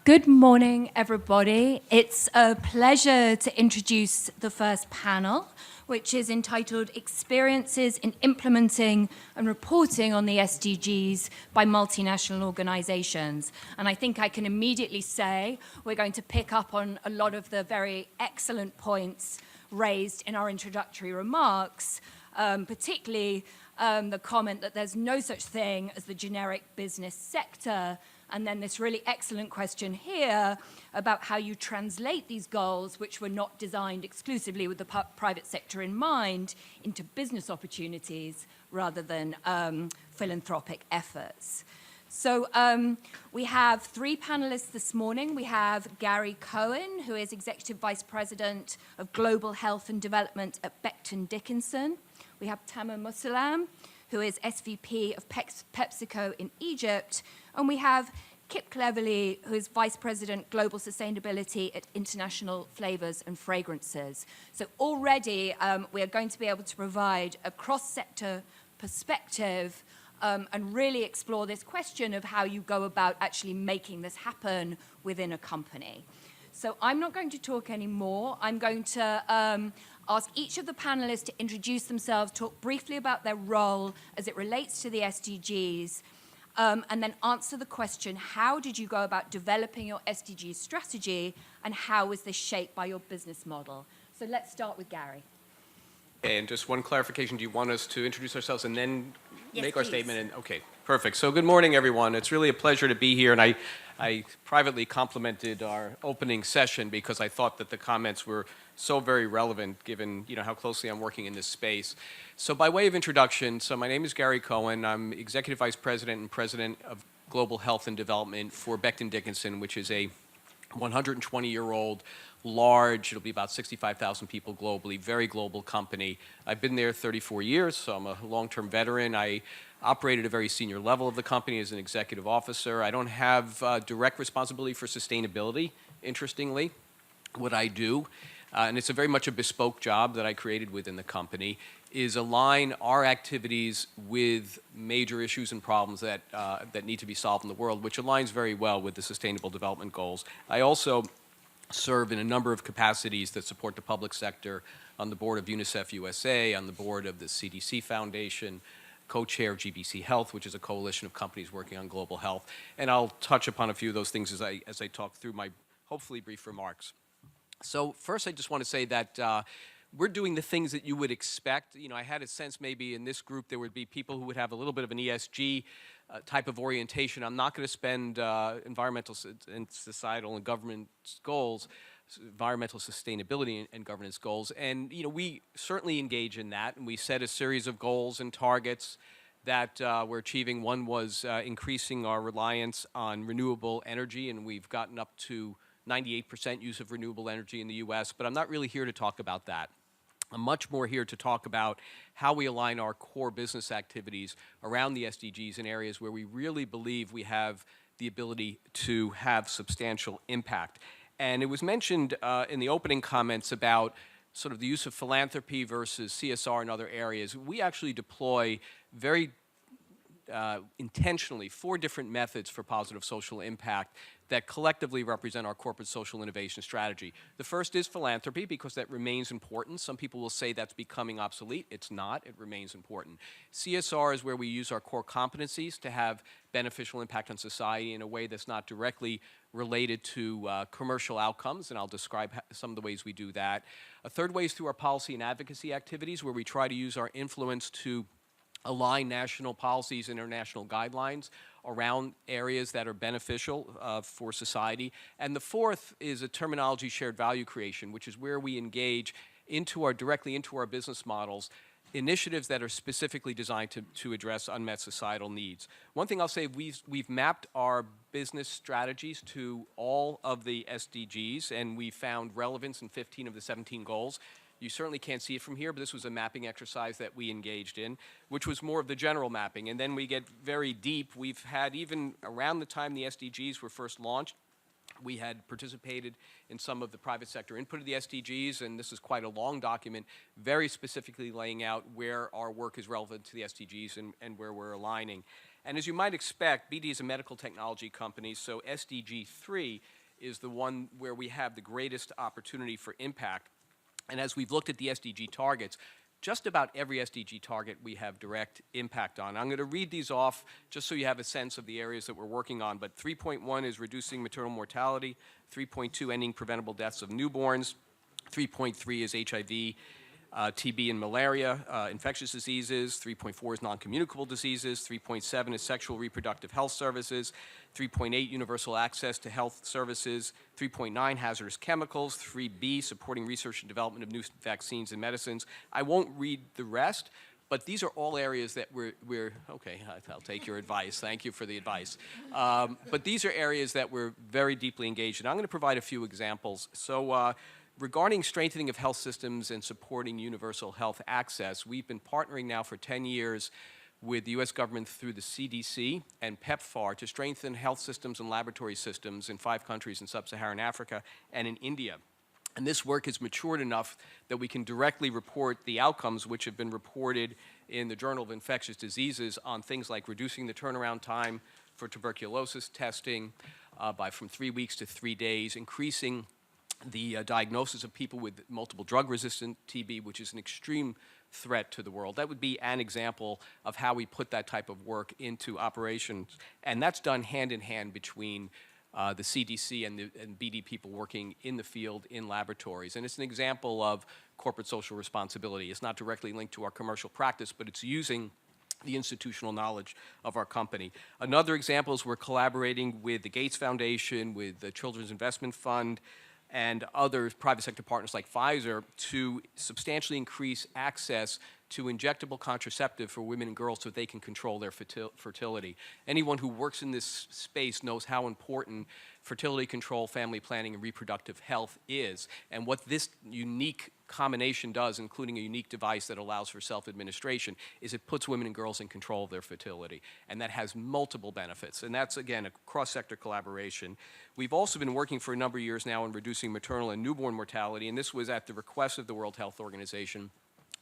[SPEAKER 5] Good morning, everybody. It's a pleasure to introduce the first panel, which is entitled Experiences in Implementing and Reporting on the SDGs by Multinational Organizations. And I think I can immediately say we're going to pick up on a lot of the very excellent points raised in our introductory remarks, particularly the comment that there's no such thing as the generic business sector. And then this really excellent question here about how you translate these goals, which were not designed exclusively with the private sector in mind, into business opportunities rather than philanthropic efforts. So we have three panelists this morning. We have Gary Cohen, who is Executive Vice President of Global Health and Development at Becton Dickinson. We have Tamer Musulman, who is SVP of PepsiCo in Egypt. And we have Kip Cleverly, who is Vice President Global Sustainability at International Flavors and Fragrances. So already we are going to be able to provide a cross-sector perspective and really explore this question of how you go about actually making this happen within a company. So I'm not going to talk anymore. I'm going to ask each of the panelists to introduce themselves, talk briefly about their role as it relates to the SDGs, and then answer the question, how did you go about developing your SDG strategy, and how was this shaped by your business model? So let's start with Gary.
[SPEAKER 6] And just one clarification, do you want us to introduce ourselves and then
[SPEAKER 5] Yes,
[SPEAKER 6] make our
[SPEAKER 5] please.
[SPEAKER 6] statement? Okay, perfect. So good morning, everyone. It's really a pleasure to be here, and I privately complimented our opening session because I thought that the comments were so very relevant given how closely I'm working in this space. So by way of introduction, so my name is Gary Cohen. I'm Executive Vice President and President of Global Health and Development for Becton Dickinson, which is a 120-year-old, large, it'll be about 65,000 people globally, very global company. I've been there 34 years, so I'm a long-term veteran. I operate at a very senior level of the company as an executive officer. I don't have direct responsibility for sustainability, interestingly. What I do, and it's very much a bespoke job that I created within the company, is align our activities with major issues and problems that need to be solved in the world, which aligns very well with the Sustainable Development Goals. I also serve in a number of capacities that support the public sector, on the board of UNICEF USA, on the board of the CDC Foundation, co-chair of GBC Health, which is a coalition of companies working on global health. And I'll touch upon a few of those things as I talk through my hopefully brief remarks. So first, I just want to say that we're doing the things that you would expect. You know, I had a sense maybe in this group there would be people who would have a little bit of an ESG type of orientation. I'm not going to spend environmental and societal and governance goals, environmental sustainability and governance goals. And, you know, we certainly engage in that, and we set a series of goals and targets that we're achieving. One was increasing our reliance on renewable energy, and we've gotten up to 98% use of renewable energy in the U.S., but I'm not really here to talk about that. I'm much more here to talk about how we align our core business activities around the SDGs in areas where we really believe we have the ability to have substantial impact. And it was mentioned in the opening comments about sort of the use of philanthropy versus CSR in other areas. We actually deploy very intentionally 4 different methods for positive social impact that collectively represent our corporate social innovation strategy. The first is philanthropy, because that remains important. Some people will say that's becoming obsolete. It's not. It remains important. CSR is where we use our core competencies to have beneficial impact on society in a way that's not directly related to commercial outcomes, and I'll describe some of the ways we do that. A third way is through our policy and advocacy activities, where we try to use our influence to align national policies, international guidelines around areas that are beneficial for society. And the fourth is a terminology shared value creation, which is where we engage directly into our business models initiatives that are specifically designed to address unmet societal needs. One thing I'll say, we've mapped our business strategies to all of the SDGs, and we found relevance in 15 of the 17 goals. You certainly can't see it from here, but this was a mapping exercise that we engaged in, which was more of the general mapping. And then we get very deep. We've had, even around the time the SDGs were first launched, we had participated in some of the private sector input of the SDGs, and this is quite a long document, very specifically laying out where our work is relevant to the SDGs and where we're aligning. And as you might expect, BD is a medical technology company, so SDG 3 is the one where we have the greatest opportunity for impact. And as we've looked at the SDG targets, just about every SDG target we have direct impact on. I'm going to read these off just so you have a sense of the areas that we're working on. But 3.1 is reducing maternal mortality. 3.2, ending preventable deaths of newborns. 3.3 is HIV, TB and malaria, infectious diseases. 3.4 is non-communicable diseases. 3.7 is sexual reproductive health services. 3.8, universal access to health services. 3.9, hazardous chemicals. 3B, supporting research and development of new vaccines and medicines. I won't read the rest, but these are all areas that we're okay, I'll take your advice. Thank you for the advice. But these are areas that we're very deeply engaged in. I'm going to provide a few examples. So regarding strengthening of health systems and supporting universal health access, we've been partnering now for 10 years with the U.S. government through the CDC and PEPFAR to strengthen health systems and laboratory systems in 5 countries in sub-Saharan Africa and in India. And this work has matured enough that we can directly report the outcomes which have been reported in the Journal of Infectious Diseases on things like reducing the turnaround time for tuberculosis testing from 3 weeks to 3 days, increasing the diagnosis of people with multiple drug-resistant TB, which is an extreme threat to the world. That would be an example of how we put that type of work into operations. And that's done hand in hand between the CDC and BD people working in the field in laboratories. And it's an example of corporate social responsibility. It's not directly linked to our commercial practice, but it's using the institutional knowledge of our company. Another example is we're collaborating with the Gates Foundation, with the Children's Investment Fund, and other private sector partners like Pfizer to substantially increase access to injectable contraceptive for women and girls so they can control their fertility. Anyone who works in this space knows how important fertility control, family planning, and reproductive health is, and what this unique combination does, including a unique device that allows for self-administration, is it puts women and girls in control of their fertility. And that has multiple benefits. And that's, again, a cross-sector collaboration. We've also been working for a number of years now on reducing maternal and newborn mortality, and this was at the request of the World Health Organization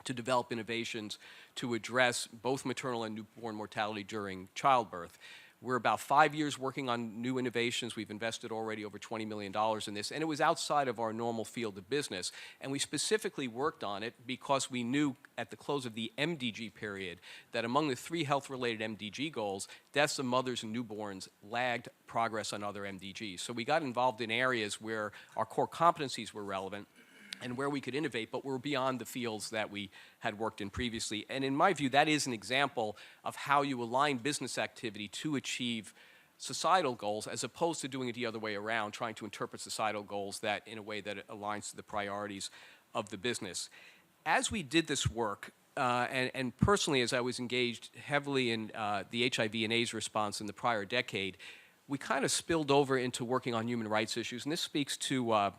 [SPEAKER 6] to develop innovations to address both maternal and newborn mortality during childbirth. We're about 5 years working on new innovations. We've invested already over $20 million in this, and it was outside of our normal field of business. And we specifically worked on it because we knew at the close of the MDG period that among the 3 health-related MDG goals, deaths of mothers and newborns lagged progress on other MDGs. So we got involved in areas where our core competencies were relevant and where we could innovate, but were beyond the fields that we had worked in previously. And in my view, that is an example of how you align business activity to achieve societal goals, as opposed to doing it the other way around, trying to interpret societal goals that in a way that aligns to the priorities of the business. As we did this work, and personally as I was engaged heavily in the HIV and AIDS response in the prior decade, we kind of spilled over into working on human rights issues, and this speaks to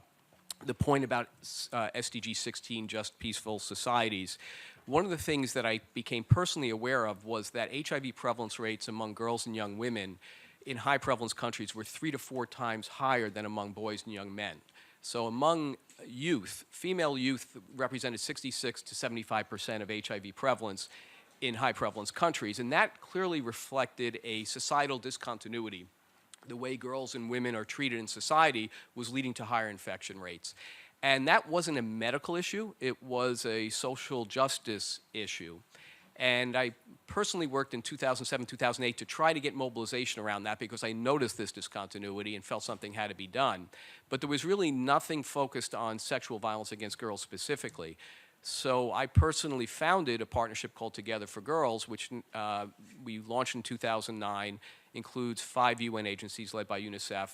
[SPEAKER 6] the point about SDG 16, just peaceful societies. One of the things that I became personally aware of was that HIV prevalence rates among girls and young women in high prevalence countries were 3 to 4 times higher than among boys and young men. So among youth, female youth represented 66 to 75% of HIV prevalence in high prevalence countries, and that clearly reflected a societal discontinuity. The way girls and women are treated in society was leading to higher infection rates. And that wasn't a medical issue, it was a social justice issue. And I personally worked in 2007, 2008 to try to get mobilization around that because I noticed this discontinuity and felt something had to be done. But there was really nothing focused on sexual violence against girls specifically. So I personally founded a partnership called Together for Girls, which we launched in 2009, includes 5 UN agencies led by UNICEF,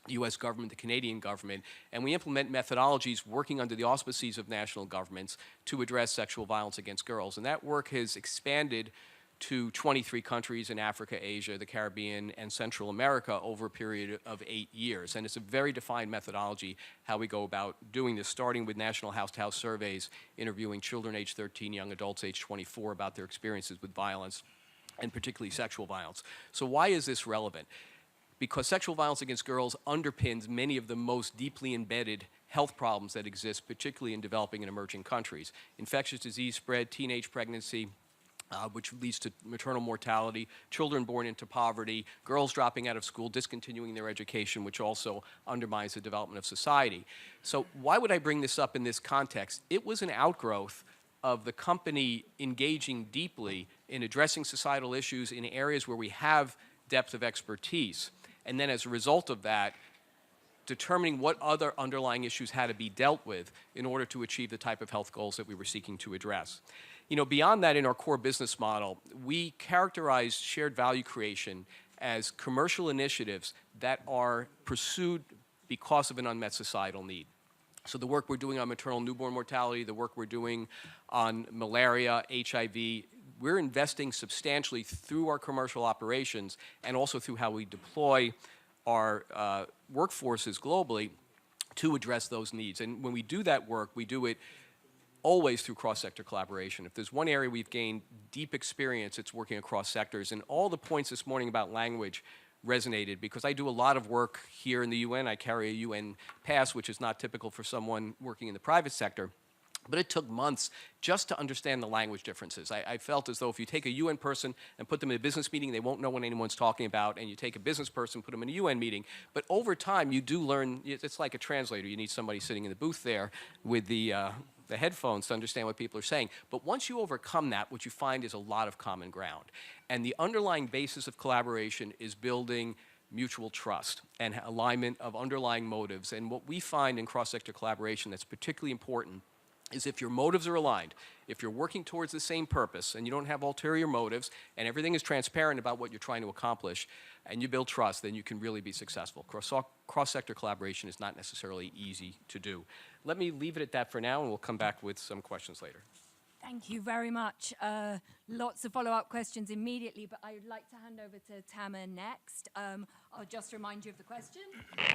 [SPEAKER 6] U.S. government, the Canadian government, and we implement methodologies working under the auspices of national governments to address sexual violence against girls. And that work has expanded to 23 countries in Africa, Asia, the Caribbean, and Central America over a period of 8 years. And it's a very defined methodology how we go about doing this, starting with national house-to-house surveys, interviewing children age 13, young adults age 24 about their experiences with violence, and particularly sexual violence. So why is this relevant? Because sexual violence against girls underpins many of the most deeply embedded health problems that exist, particularly in developing and emerging countries. Infectious disease spread, teenage pregnancy, which leads to maternal mortality, children born into poverty, girls dropping out of school, discontinuing their education, which also undermines the development of society. So why would I bring this up in this context? It was an outgrowth of the company engaging deeply in addressing societal issues in areas where we have depth of expertise. And then as a result of that, determining what other underlying issues had to be dealt with in order to achieve the type of health goals that we were seeking to address. You know, beyond that, in our core business model, we characterize shared value creation as commercial initiatives that are pursued because of an unmet societal need. So the work we're doing on maternal newborn mortality, the work we're doing on malaria, HIV, we're investing substantially through our commercial operations and also through how we deploy our workforces globally to address those needs. And when we do that work, we do it always through cross-sector collaboration. If there's one area we've gained deep experience, it's working across sectors. And all the points this morning about language resonated because I do a lot of work here in the UN. I carry a UN pass, which is not typical for someone working in the private sector. But it took months just to understand the language differences. I felt as though if you take a UN person and put them in a business meeting, they won't know what anyone's talking about, and you take a business person, put them in a UN meeting. But over time, you do learn, it's like a translator. You need somebody sitting in the booth there with the headphones to understand what people are saying. But once you overcome that, what you find is a lot of common ground. And the underlying basis of collaboration is building mutual trust and alignment of underlying motives. And what we find in cross-sector collaboration that's particularly important is if your motives are aligned, if you're working towards the same purpose and you don't have ulterior motives and everything is transparent about what you're trying to accomplish and you build trust, then you can really be successful. Cross-sector collaboration is not necessarily easy to do. Let me leave it at that for now and we'll come back with some questions later.
[SPEAKER 5] Thank you very much. Lots of follow-up questions immediately, but I would like to hand over to Tamer next. I'll just remind you of the question.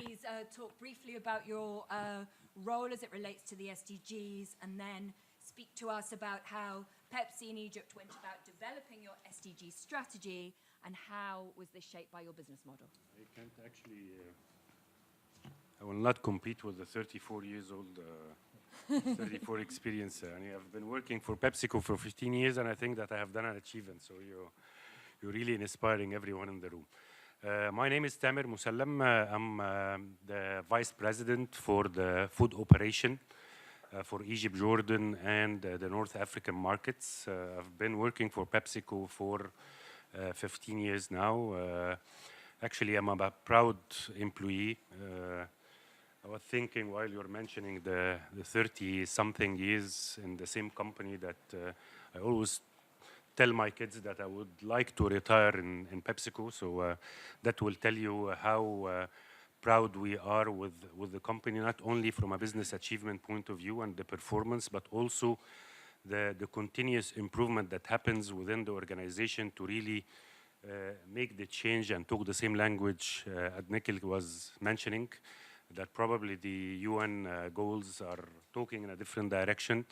[SPEAKER 5] Please talk briefly about your role as it relates to the SDGs, and then speak to us about how Pepsi in Egypt went about developing your SDG strategy, and how was this shaped by your business model?
[SPEAKER 7] I can't actually, I will not compete with the 34 years old 34 experience. I mean, I've been working for PepsiCo for 15 years, and I think that I have done an achievement. So you're really inspiring everyone in the room. My name is Tamer Musallam. I'm the Vice President for the food operation for Egypt, Jordan, and the North African markets. I've been working for PepsiCo for 15 years now. Actually, I'm a proud employee. I was thinking while you're mentioning the 30-something years in the same company that I always tell my kids that I would like to retire in PepsiCo. So that will tell you how proud we are with the company, not only from a business achievement point of view and the performance, but also the continuous improvement that happens within the organization to really make the change and talk the same language as Nikhil was mentioning, that probably the UN goals are talking in a different direction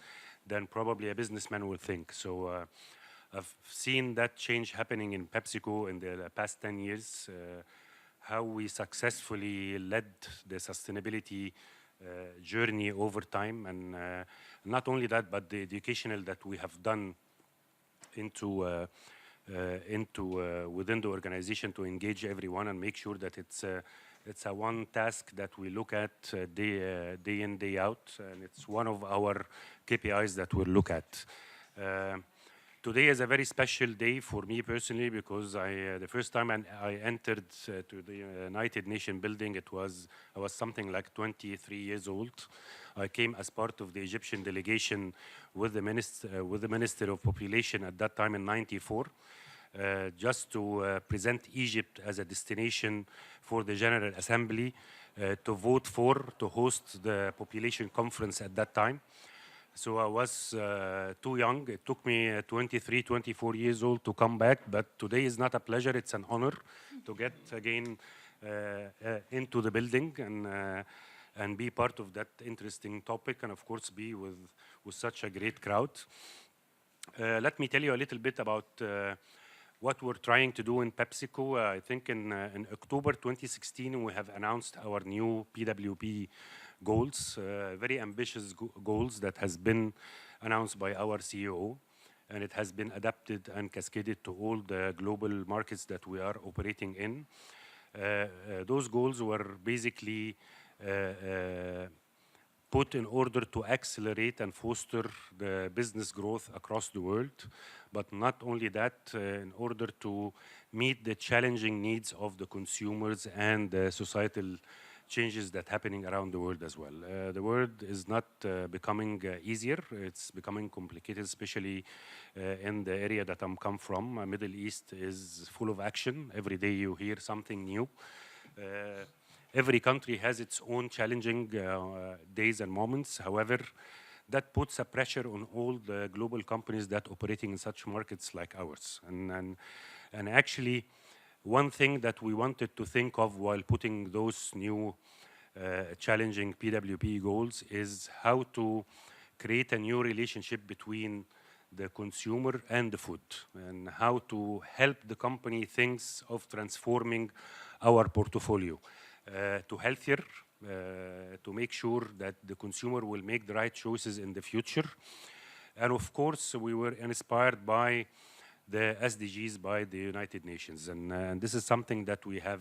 [SPEAKER 7] than probably a businessman will think. So I've seen that change happening in PepsiCo in the past 10 years, how we successfully led the sustainability journey over time. And not only that, but the educational that we have done into within the organization to engage everyone and make sure that it's a one task that we look at day in, day out, and it's one of our KPIs that we'll look at. Today is a very special day for me personally because the first time I entered to the United Nations building, I was something like 23 years old. I came as part of the Egyptian delegation with the Minister of Population at that time in '94. Just to present Egypt as a destination for the General Assembly to vote for, to host the population conference at that time. So I was too young. It took me 23, 24 years old to come back, but today is not a pleasure, it's an honor to get again into the building and be part of that interesting topic, and of course be with such a great crowd. Let me tell you a little bit about what we're trying to do in PepsiCo. I think in October 2016, we have announced our new PWP goals, very ambitious goals that has been announced by our CEO, and it has been adapted and cascaded to all the global markets that we are operating in. Those goals were basically put in order to accelerate and foster the business growth across the world, but not only that, in order to meet the challenging needs of the consumers and the societal changes that happening around the world as well. The world is not becoming easier, it's becoming complicated, especially in the area that I'm come from. Middle East is full of action. Every day you hear something new. Every country has its own challenging days and moments. However, that puts a pressure on all the global companies that operating in such markets like ours. And actually, one thing that we wanted to think of while putting those new challenging PWP goals is how to create a new relationship between the consumer and the food, and how to help the company thinks of transforming our portfolio to healthier, to make sure that the consumer will make the right choices in the future. And of course, we were inspired by the SDGs by the United Nations. And this is something that we have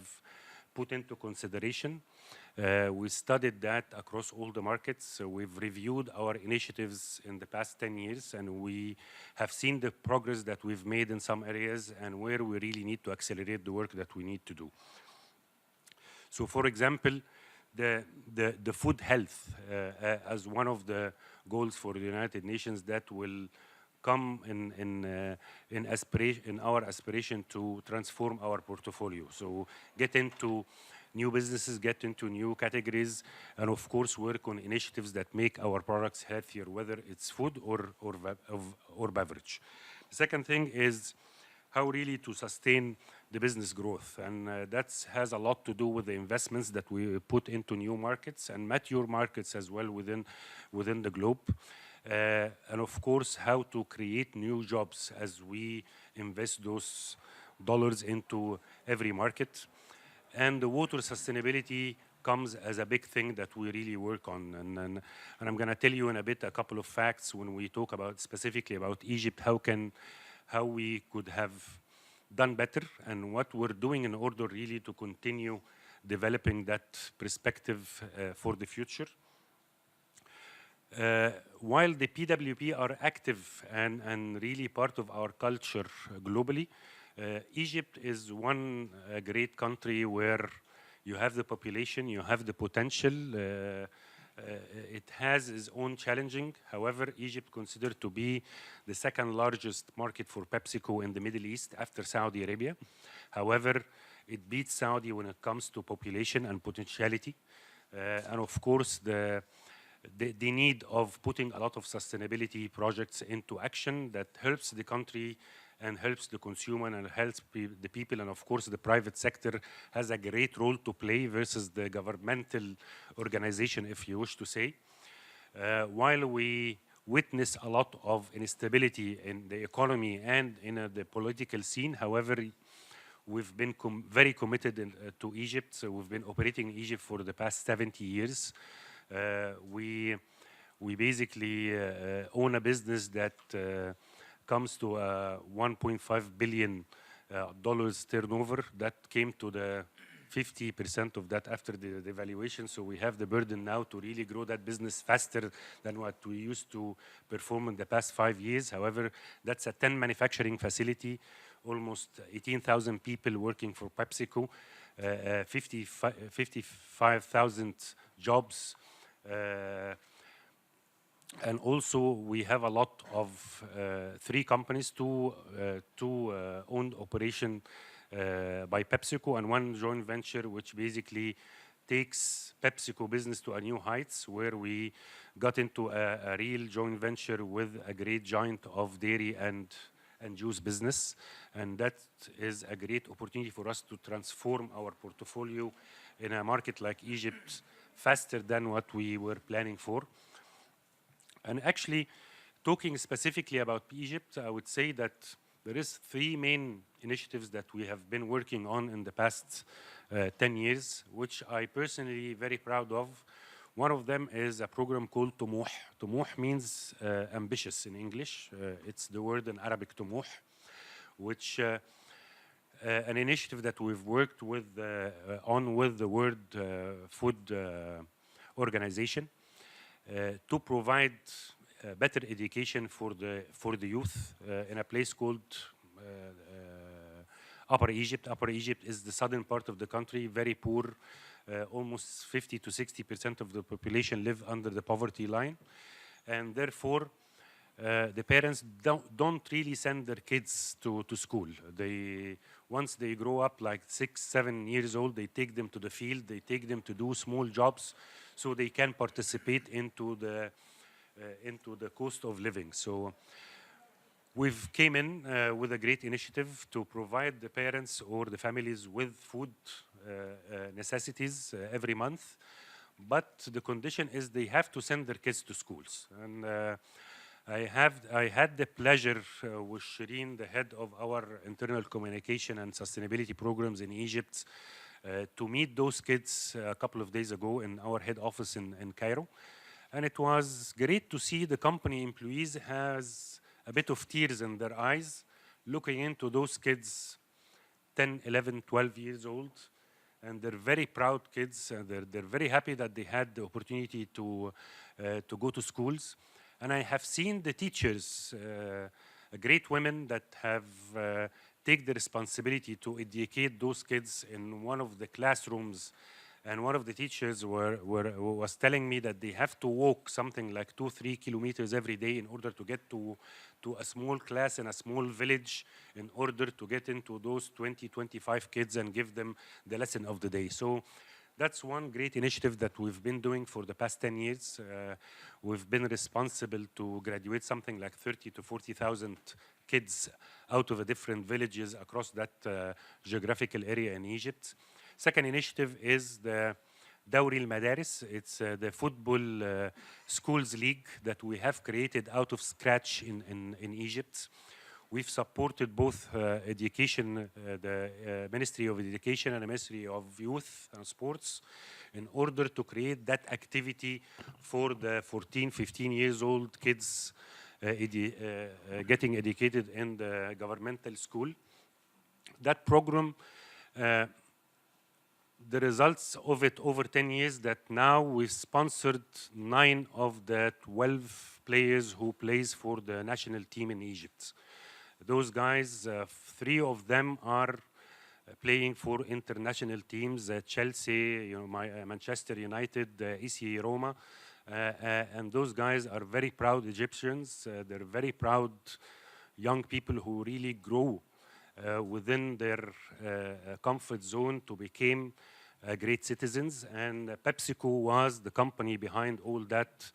[SPEAKER 7] put into consideration. We studied that across all the markets. We've reviewed our initiatives in the past 10 years, and we have seen the progress that we've made in some areas and where we really need to accelerate the work that we need to do. So, for example, the food health as one of the goals for the United Nations that will come in our aspiration to transform our portfolio. So get into new businesses, get into new categories, and of course work on initiatives that make our products healthier, whether it's food or beverage. The second thing is how really to sustain the business growth, and that has a lot to do with the investments that we put into new markets and mature markets as well within the globe. And of course, how to create new jobs as we invest those dollars into every market. And the water sustainability comes as a big thing that we really work on. And I'm going to tell you in a bit a couple of facts when we talk about specifically about Egypt, how we could have done better and what we're doing in order really to continue developing that perspective for the future. While the PWP are active and really part of our culture globally, Egypt is one great country where you have the population, you have the potential. It has its own challenging. However, Egypt considered to be the second largest market for PepsiCo in the Middle East after Saudi Arabia. However, it beats Saudi when it comes to population and potentiality. And of course, the need of putting a lot of sustainability projects into action that helps the country and helps the consumer and helps the people, and of course the private sector has a great role to play versus the governmental organization, if you wish to say. While we witness a lot of instability in the economy and in the political scene, however, we've been very committed to Egypt. So we've been operating in Egypt for the past 70 years. We basically own a business that comes to $1.5 billion turnover. That came to the 50% of that after the devaluation. So we have the burden now to really grow that business faster than what we used to perform in the past 5 years. However, that's a 10 manufacturing facility, almost 18,000 people working for PepsiCo, 55,000 jobs. And also we have a lot of 3 companies, two owned operation by PepsiCo and 1 joint venture, which basically takes PepsiCo business to a new heights, where we got into a real joint venture with a great giant of dairy and juice business. And that is a great opportunity for us to transform our portfolio in a market like Egypt faster than what we were planning for. And actually, talking specifically about Egypt, I would say that there is 3 main initiatives that we have been working on in the past 10 years, which I personally very proud of. One of them is a program called Tomouh. Tomouh means ambitious in English. It's the word in Arabic, Tomouh, which an initiative that we've worked with on with the World Food Organization to provide better education for the youth in a place called Upper Egypt. Upper Egypt is the southern part of the country, very poor. Almost 50 to 60% of the population live under the poverty line, and therefore the parents don't really send their kids to school. Once they grow up like 6, 7 years old, they take them to the field, they take them to do small jobs so they can participate into the cost of living. So we've came in with a great initiative to provide the parents or the families with food necessities every month, but the condition is they have to send their kids to schools. And I had the pleasure with Shireen, the head of our internal communication and sustainability programs in Egypt, to meet those kids a couple of days ago in our head office in Cairo. And it was great to see the company employees has a bit of tears in their eyes looking into those kids, 10, 11, 12 years old. And they're very proud kids. They're very happy that they had the opportunity to go to schools. And I have seen the teachers, great women that have take the responsibility to educate those kids in one of the classrooms. And one of the teachers was telling me that they have to walk something like 2-3 kilometers every day in order to get to a small class in a small village in order to get into those 20-25 kids and give them the lesson of the day. So that's one great initiative that we've been doing for the past 10 years. We've been responsible to graduate something like 30 to 40,000 kids out of the different villages across that geographical area in Egypt. Second initiative is the Dawri al-Madaris. It's the football schools league that we have created out of scratch in Egypt. We've supported both education, the Ministry of Education and the Ministry of Youth and Sports in order to create that activity for the 14, 15 years old kids getting educated in the governmental school. That program, the results of it over 10 years, that now we've sponsored 9 of the 12 players who plays for the national team in Egypt. Those guys, 3 of them are playing for international teams, Chelsea, Manchester United, AC Roma, and those guys are very proud Egyptians. They're very proud young people who really grow within their comfort zone to become great citizens. And PepsiCo was the company behind all that,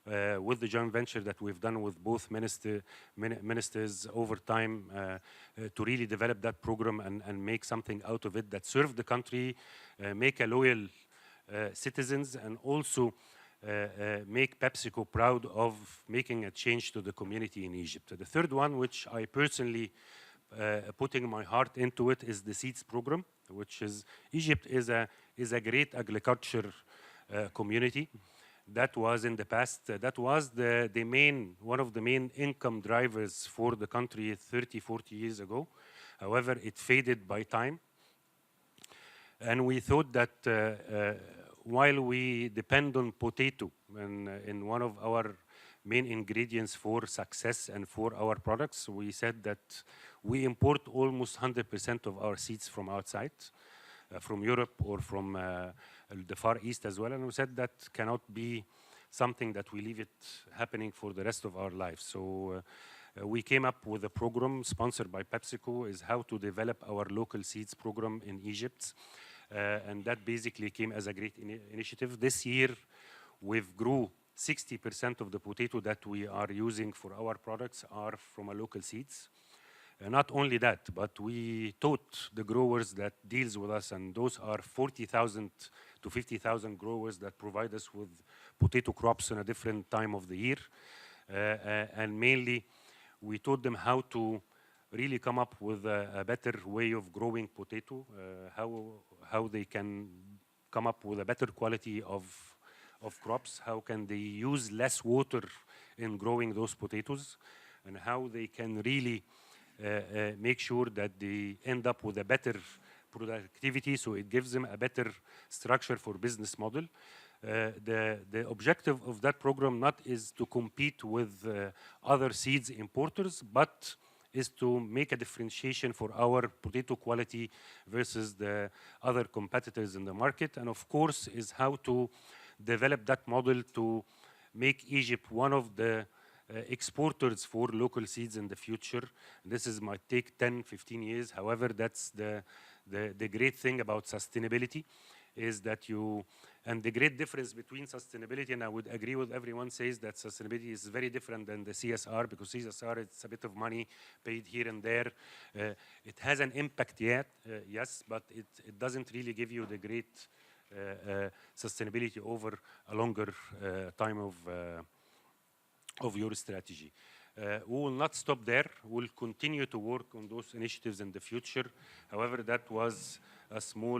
[SPEAKER 7] with the joint venture that we've done with both ministers over time to really develop that program and make something out of it that serve the country, make a loyal citizens, and also make PepsiCo proud of making a change to the community in Egypt. The third one, which I personally putting my heart into it, is the Seeds program, which is Egypt is a great agriculture community. That was in the past, that was one of the main income drivers for the country 30, 40 years ago. However, it faded by time. And we thought that while we depend on potato in one of our main ingredients for success and for our products, we said that we import almost 100% of our seeds from outside, from Europe or from the Far East as well. And we said that cannot be something that we leave it happening for the rest of our lives. So we came up with a program sponsored by PepsiCo, is how to develop our local seeds program in Egypt. And that basically came as a great initiative. This year, we've grew 60% of the potato that we are using for our products are from a local seeds. Not only that, but we taught the growers that deals with us, and those are 40,000 to 50,000 growers that provide us with potato crops in a different time of the year. And mainly, we taught them how to really come up with a better way of growing potato, how they can come up with a better quality of crops, how can they use less water in growing those potatoes, and how they can really make sure that they end up with a better productivity, so it gives them a better structure for business model. The objective of that program not is to compete with other seeds importers, but is to make a differentiation for our potato quality versus the other competitors in the market. And of course, is how to develop that model to make Egypt one of the exporters for local seeds in the future. This might take 10, 15 years. However, that's the great thing about sustainability, is that and the great difference between sustainability, and I would agree with everyone says that sustainability is very different than the CSR, because CSR, it's a bit of money paid here and there. It has an impact yet, yes, but it doesn't really give you the great sustainability over a longer time of your strategy. We will not stop there. We'll continue to work on those initiatives in the future. However, that was a small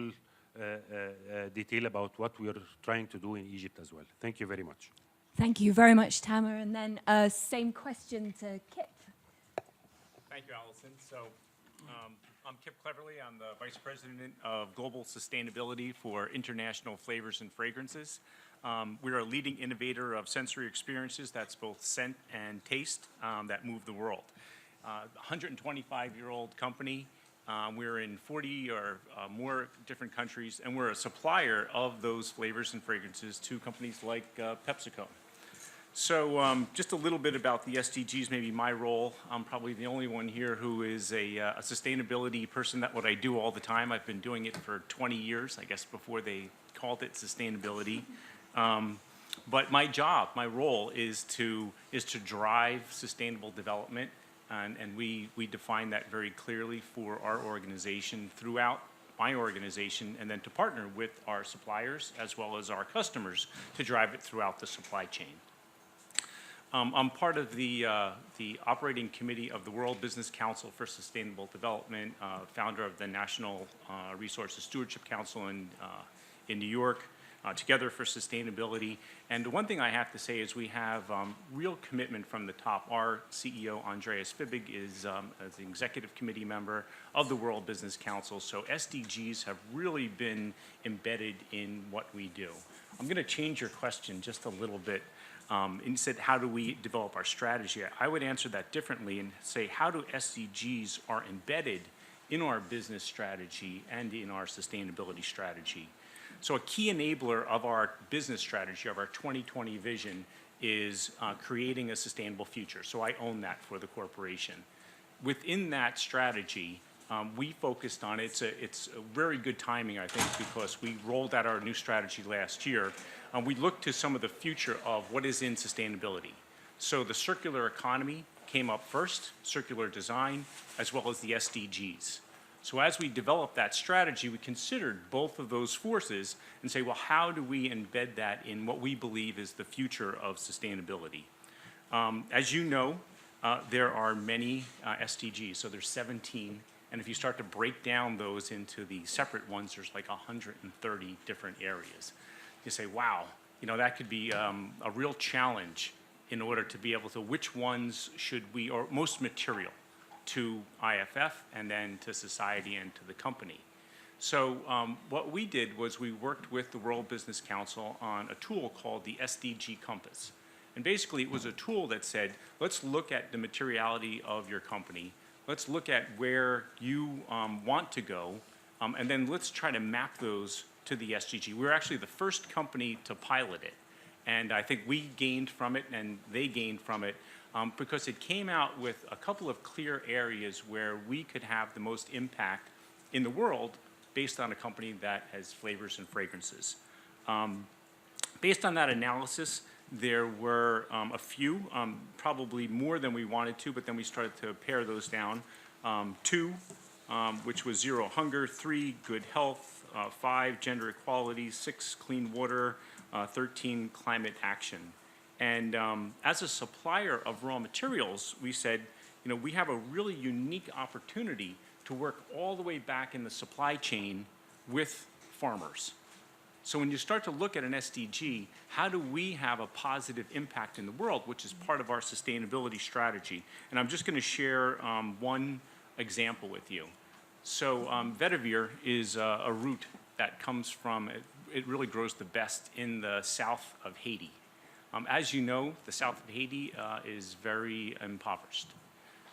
[SPEAKER 7] detail about what we are trying to do in Egypt as well. Thank you very much.
[SPEAKER 5] Thank you very much, Tamer. And then same question to Kip.
[SPEAKER 8] Thank you, Allison. So I'm Kip Cleverly. I'm the Vice President of Global Sustainability for International Flavors and Fragrances. We're a leading innovator of sensory experiences, that's both scent and taste, that move the world. 125-year-old company. We're in 40 or more different countries, and we're a supplier of those flavors and fragrances to companies like PepsiCo. So just a little bit about the SDGs, maybe my role. I'm probably the only one here who is a sustainability person. That's what I do all the time. I've been doing it for 20 years, I guess, before they called it sustainability. But my job, my role is to drive sustainable development. And we define that very clearly for our organization, throughout my organization, and then to partner with our suppliers as well as our customers to drive it throughout the supply chain. I'm part of the operating committee of the World Business Council for Sustainable Development, founder of the National Resources Stewardship Council in New York. Together for Sustainability. And the one thing I have to say is we have real commitment from the top. Our CEO, Andreas Fibig, is an executive committee member of the World Business Council. So SDGs have really been embedded in what we do. I'm going to change your question just a little bit. And you said, how do we develop our strategy? I would answer that differently and say, how do SDGs are embedded in our business strategy and in our sustainability strategy? So a key enabler of our business strategy, of our 2020 vision, is creating a sustainable future. So I own that for the corporation. Within that strategy, we focused on it. It's a very good timing, I think, because we rolled out our new strategy last year. We looked to some of the future of what is in sustainability. So the circular economy came up first, circular design, as well as the SDGs. So as we developed that strategy, we considered both of those forces and say, well, how do we embed that in what we believe is the future of sustainability? As you know, there are many SDGs, so there's 17. And if you start to break down those into the separate ones, there's like 130 different areas. You say, wow, you know, that could be a real challenge in order to be able to, which ones should we, or most material to IFF and then to society and to the company. So what we did was we worked with the World Business Council on a tool called the SDG Compass. And basically it was a tool that said, let's look at the materiality of your company. Let's look at where you want to go, and then let's try to map those to the SDG. We were actually the first company to pilot it. And I think we gained from it and they gained from it because it came out with a couple of clear areas where we could have the most impact in the world based on a company that has flavors and fragrances. Based on that analysis, there were a few, probably more than we wanted to, but then we started to pare those down. 2, which was zero hunger, 3, good health, 5, gender equality, 6, clean water, 13, climate action. And as a supplier of raw materials, we said, you know, we have a really unique opportunity to work all the way back in the supply chain with farmers. So when you start to look at an SDG, how do we have a positive impact in the world, which is part of our sustainability strategy? And I'm just going to share one example with you. So vetiver is a root that comes from, it really grows the best in the south of Haiti. As you know, the south of Haiti is very impoverished.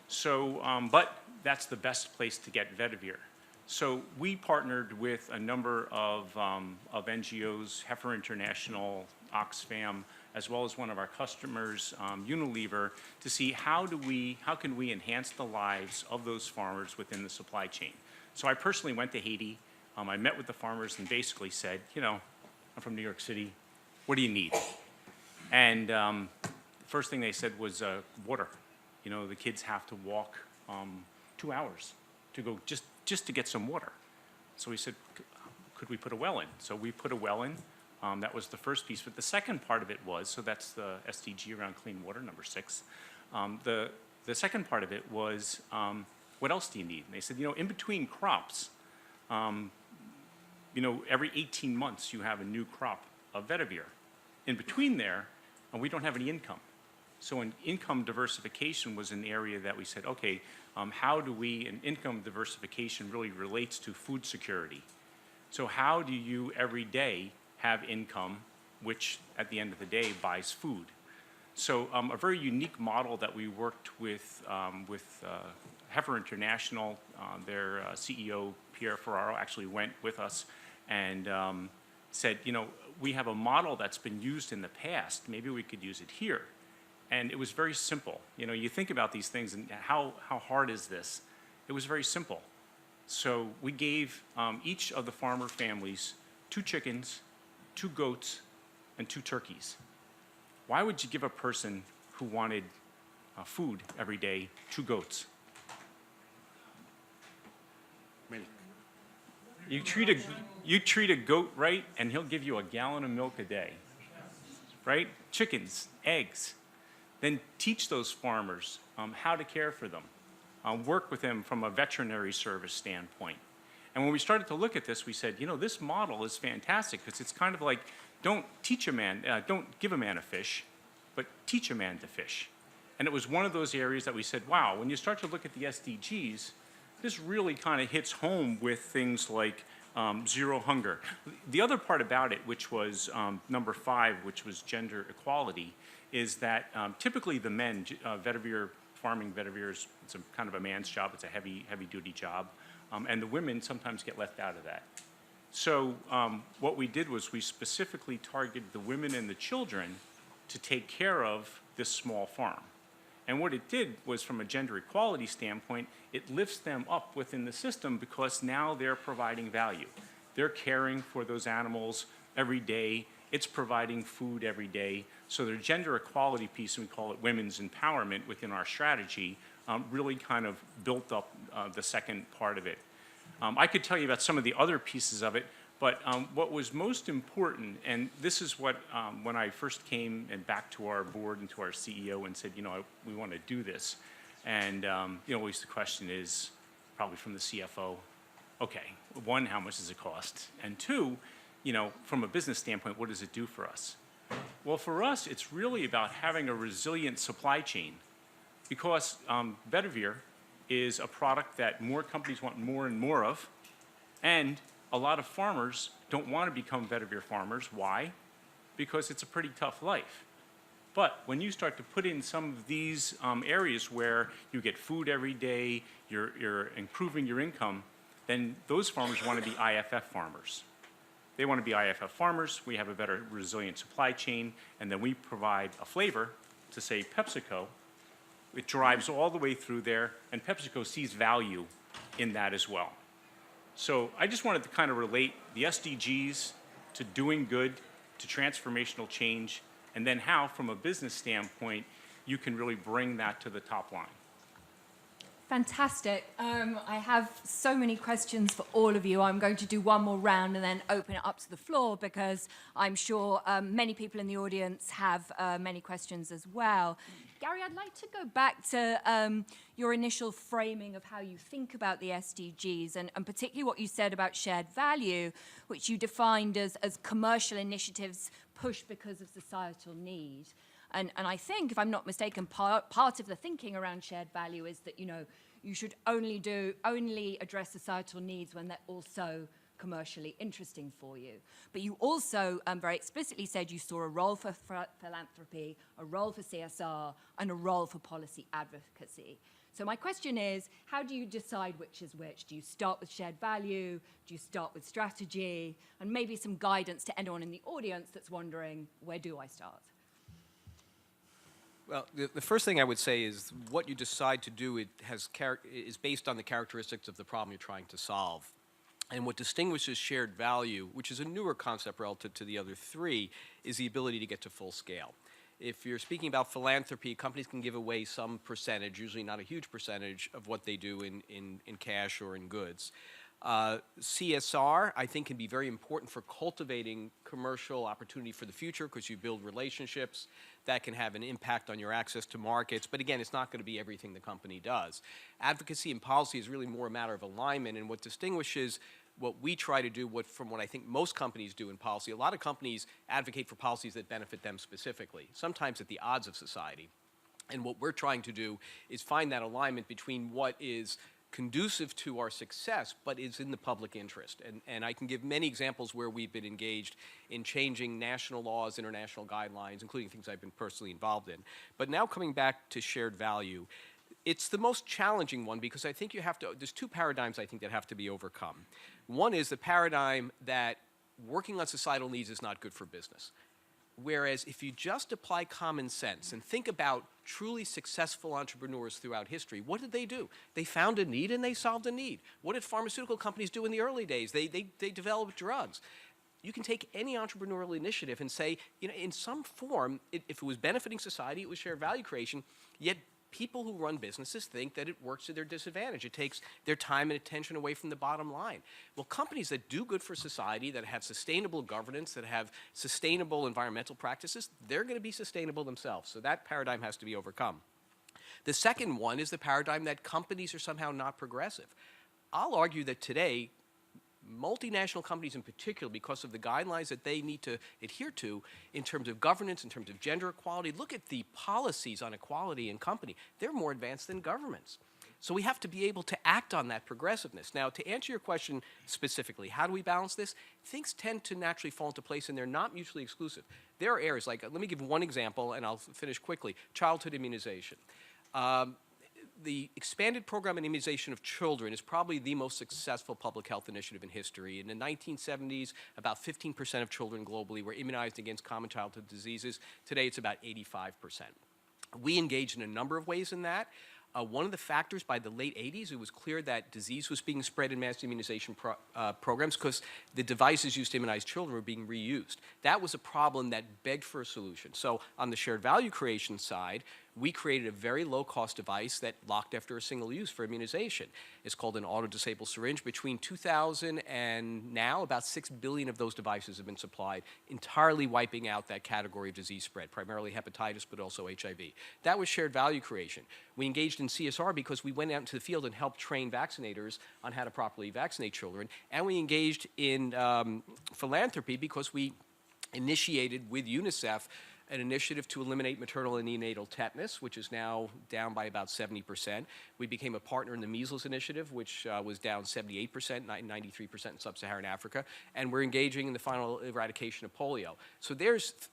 [SPEAKER 8] So, but that's the best place to get vetiver. So we partnered with a number of NGOs, Heifer International, Oxfam, as well as one of our customers, Unilever, to see how can we enhance the lives of those farmers within the supply chain. So I personally went to Haiti. I met with the farmers and basically said, you know, I'm from New York City. What do you need? And the first thing they said was water. You know, the kids have to walk 2 hours to go just to get some water. So we said, could we put a well in? So we put a well in. That was the first piece. But the second part of it was, so that's the SDG around clean water, number 6. The second part of it was, what else do you need? And they said, you know, in between crops, you know, every 18 months you have a new crop of vetiver. In between there, and we don't have any income. So income diversification was an area that we said, okay, how do we, and income diversification really relates to food security. So how do you every day have income, which at the end of the day buys food? So a very unique model that we worked with Heifer International, their CEO, Pierre Ferraro, actually went with us and said, you know, we have a model that's been used in the past. Maybe we could use it here. And it was very simple. You know, you think about these things and how hard is this? It was very simple. So we gave each of the farmer families 2 chickens, 2 goats, and 2 turkeys. Why would you give a person who wanted food every day 2 goats?
[SPEAKER 7] Milk.
[SPEAKER 8] You treat a goat right, and he'll give you a gallon of milk a day, right? Chickens, eggs. Then teach those farmers how to care for them. Work with them from a veterinary service standpoint. And when we started to look at this, we said, you know, this model is fantastic because it's kind of like, don't give a man a fish, but teach a man to fish. And it was one of those areas that we said, wow, when you start to look at the SDGs, this really kind of hits home with things like zero hunger. The other part about it, which was number 5, which was gender equality, is that typically the men, farming vetiver, it's a kind of a man's job. It's a heavy-duty job. And the women sometimes get left out of that. So what we did was we specifically targeted the women and the children to take care of this small farm. And what it did was, from a gender equality standpoint, it lifts them up within the system because now they're providing value. They're caring for those animals every day. It's providing food every day. So their gender equality piece, and we call it women's empowerment within our strategy, really kind of built up the second part of it. I could tell you about some of the other pieces of it, but what was most important, and this is what, when I first came and back to our board and to our CEO and said, you know, we want to do this. And, you know, always the question is, probably from the CFO, okay, 1, how much does it cost? And 2, you know, from a business standpoint, what does it do for us? Well, for us, it's really about having a resilient supply chain, because vetiver is a product that more companies want more and more of, and a lot of farmers don't want to become vetiver farmers. Why? Because it's a pretty tough life. But when you start to put in some of these areas where you get food every day, you're improving your income, then those farmers want to be IFF farmers. They want to be IFF farmers. We have a better resilient supply chain, and then we provide a flavor to, say, PepsiCo. It drives all the way through there, and PepsiCo sees value in that as well. So I just wanted to kind of relate the SDGs to doing good, to transformational change, and then how, from a business standpoint, you can really bring that to the top line.
[SPEAKER 5] Fantastic. I have so many questions for all of you. I'm going to do one more round and then open it up to the floor, because I'm sure many people in the audience have many questions as well. Gary, I'd like to go back to your initial framing of how you think about the SDGs, and particularly what you said about shared value, which you defined as commercial initiatives pushed because of societal need. And I think, if I'm not mistaken, part of the thinking around shared value is that, you know, you should only address societal needs when they're also commercially interesting for you. But you also very explicitly said you saw a role for philanthropy, a role for CSR, and a role for policy advocacy. So my question is, how do you decide which is which? Do you start with shared value? Do you start with strategy? And maybe some guidance to anyone in the audience that's wondering, where do I start?
[SPEAKER 6] Well, the first thing I would say is what you decide to do is based on the characteristics of the problem you're trying to solve. And what distinguishes shared value, which is a newer concept relative to the other 3, is the ability to get to full scale. If you're speaking about philanthropy, companies can give away some percentage, usually not a huge percentage, of what they do in cash or in goods. CSR, I think, can be very important for cultivating commercial opportunity for the future, because you build relationships that can have an impact on your access to markets. But again, it's not going to be everything the company does. Advocacy and policy is really more a matter of alignment, and what distinguishes what we try to do from what I think most companies do in policy. A lot of companies advocate for policies that benefit them specifically, sometimes at the odds of society. And what we're trying to do is find that alignment between what is conducive to our success, but is in the public interest. And I can give many examples where we've been engaged in changing national laws, international guidelines, including things I've been personally involved in. But now coming back to shared value, it's the most challenging one, because I think there's 2 paradigms I think that have to be overcome. One is the paradigm that working on societal needs is not good for business. Whereas if you just apply common sense and think about truly successful entrepreneurs throughout history, what did they do? They found a need and they solved a need. What did pharmaceutical companies do in the early days? They developed drugs. You can take any entrepreneurial initiative and say, you know, in some form, if it was benefiting society, it was shared value creation, yet people who run businesses think that it works to their disadvantage. It takes their time and attention away from the bottom line. Well, companies that do good for society, that have sustainable governance, that have sustainable environmental practices, they're going to be sustainable themselves. So that paradigm has to be overcome. The second one is the paradigm that companies are somehow not progressive. I'll argue that today, multinational companies in particular, because of the guidelines that they need to adhere to in terms of governance, in terms of gender equality. Look at the policies on equality in company. They're more advanced than governments. So we have to be able to act on that progressiveness. Now, to answer your question specifically, how do we balance this? Things tend to naturally fall into place, and they're not mutually exclusive. There are areas, like, let me give one example, and I'll finish quickly. Childhood immunization. The expanded program in immunization of children is probably the most successful public health initiative in history. In the 1970s, about 15% of children globally were immunized against common childhood diseases. Today, it's about 85%. We engaged in a number of ways in that. One of the factors, by the late 80s, it was clear that disease was being spread in mass immunization programs because the devices used to immunize children were being reused. That was a problem that begged for a solution. So on the shared value creation side, we created a very low-cost device that locked after a single use for immunization. It's called an auto-disable syringe. Between 2000 and now, about 6 billion of those devices have been supplied, entirely wiping out that category of disease spread, primarily hepatitis, but also HIV. That was shared value creation. We engaged in CSR because we went out into the field and helped train vaccinators on how to properly vaccinate children. And we engaged in philanthropy because we initiated with UNICEF an initiative to eliminate maternal and neonatal tetanus, which is now down by about 70%. We became a partner in the measles initiative, which was down 78%, 93% in sub-Saharan Africa. And we're engaging in the final eradication of polio. So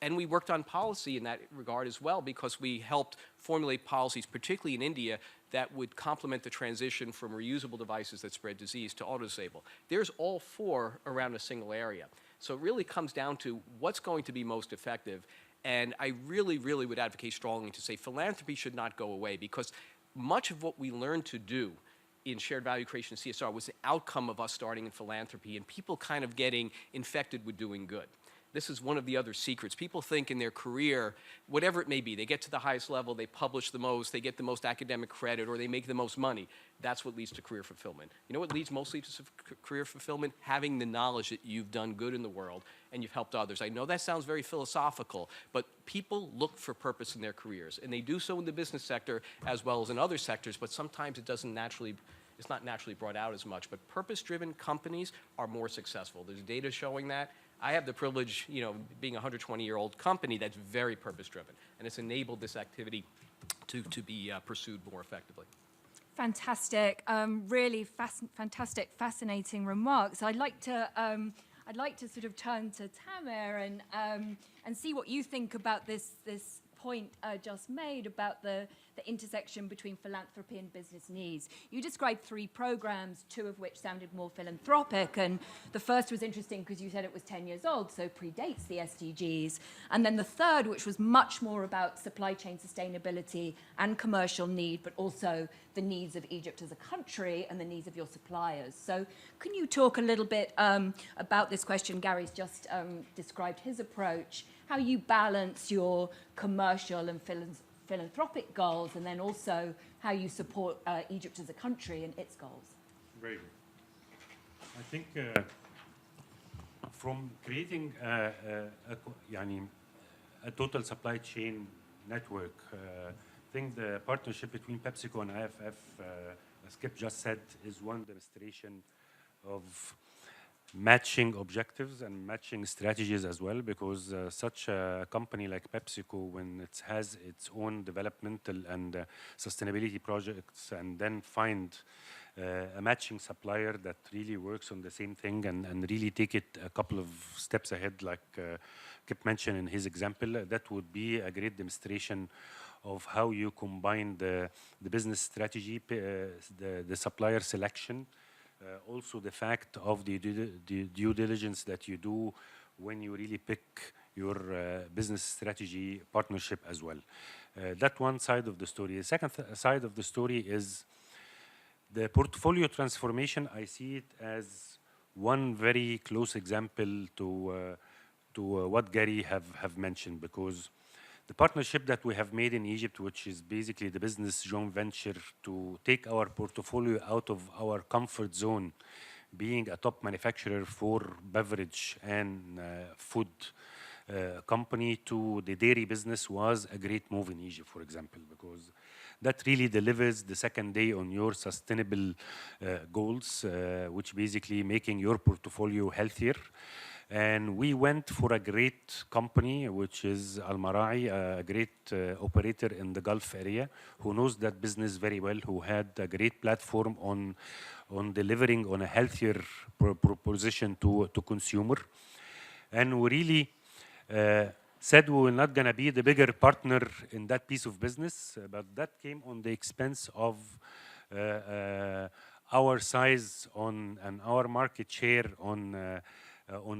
[SPEAKER 6] and we worked on policy in that regard as well, because we helped formulate policies, particularly in India, that would complement the transition from reusable devices that spread disease to auto-disable. There's all four around a single area. So it really comes down to what's going to be most effective. And I really, really would advocate strongly to say philanthropy should not go away, because much of what we learned to do in shared value creation and CSR was an outcome of us starting in philanthropy and people kind of getting infected with doing good. This is one of the other secrets. People think in their career, whatever it may be, they get to the highest level, they publish the most, they get the most academic credit, or they make the most money. That's what leads to career fulfillment. You know what leads mostly to career fulfillment? Having the knowledge that you've done good in the world and you've helped others. I know that sounds very philosophical, but people look for purpose in their careers, and they do so in the business sector as well as in other sectors, but sometimes it's not naturally brought out as much. But purpose-driven companies are more successful. There's data showing that. I have the privilege, being a 120-year-old company that's very purpose-driven, and it's enabled this activity to be pursued more effectively.
[SPEAKER 5] Fantastic, really fantastic, fascinating remarks. I'd like to sort of turn to Tamer and see what you think about this point just made about the intersection between philanthropy and business needs. You described 3 programs, 2 of which sounded more philanthropic, and the first was interesting because you said it was 10 years old, so predates the SDGs. And then the third, which was much more about supply chain sustainability and commercial need, but also the needs of Egypt as a country and the needs of your suppliers. So can you talk a little bit about this question? Gary's just described his approach, how you balance your commercial and philanthropic goals, and then also how you support Egypt as a country and its goals.
[SPEAKER 7] Very good. I think from creating a total supply chain network, I think the partnership between PepsiCo and IFF, as Kip just said, is one demonstration of matching objectives and matching strategies as well, because such a company like PepsiCo, when it has its own developmental and sustainability projects, and then find a matching supplier that really works on the same thing and really take it a couple of steps ahead, like Kip mentioned in his example, that would be a great demonstration of how you combine the business strategy, the supplier selection, also the fact of the due diligence that you do when you really pick your business strategy partnership as well. That one side of the story. The second side of the story is the portfolio transformation. I see it as one very close example to what Gary have mentioned, because the partnership that we have made in Egypt, which is basically the business joint venture to take our portfolio out of our comfort zone, being a top manufacturer for beverage and food company to the dairy business was a great move in Egypt, for example, because that really delivers the second day on your sustainable goals, which basically making your portfolio healthier. And we went for a great company, which is Al Marai, a great operator in the Gulf area, who knows that business very well, who had a great platform on delivering on a healthier proposition to consumer. And we really said we were not going to be the bigger partner in that piece of business, but that came on the expense of our size and our market share on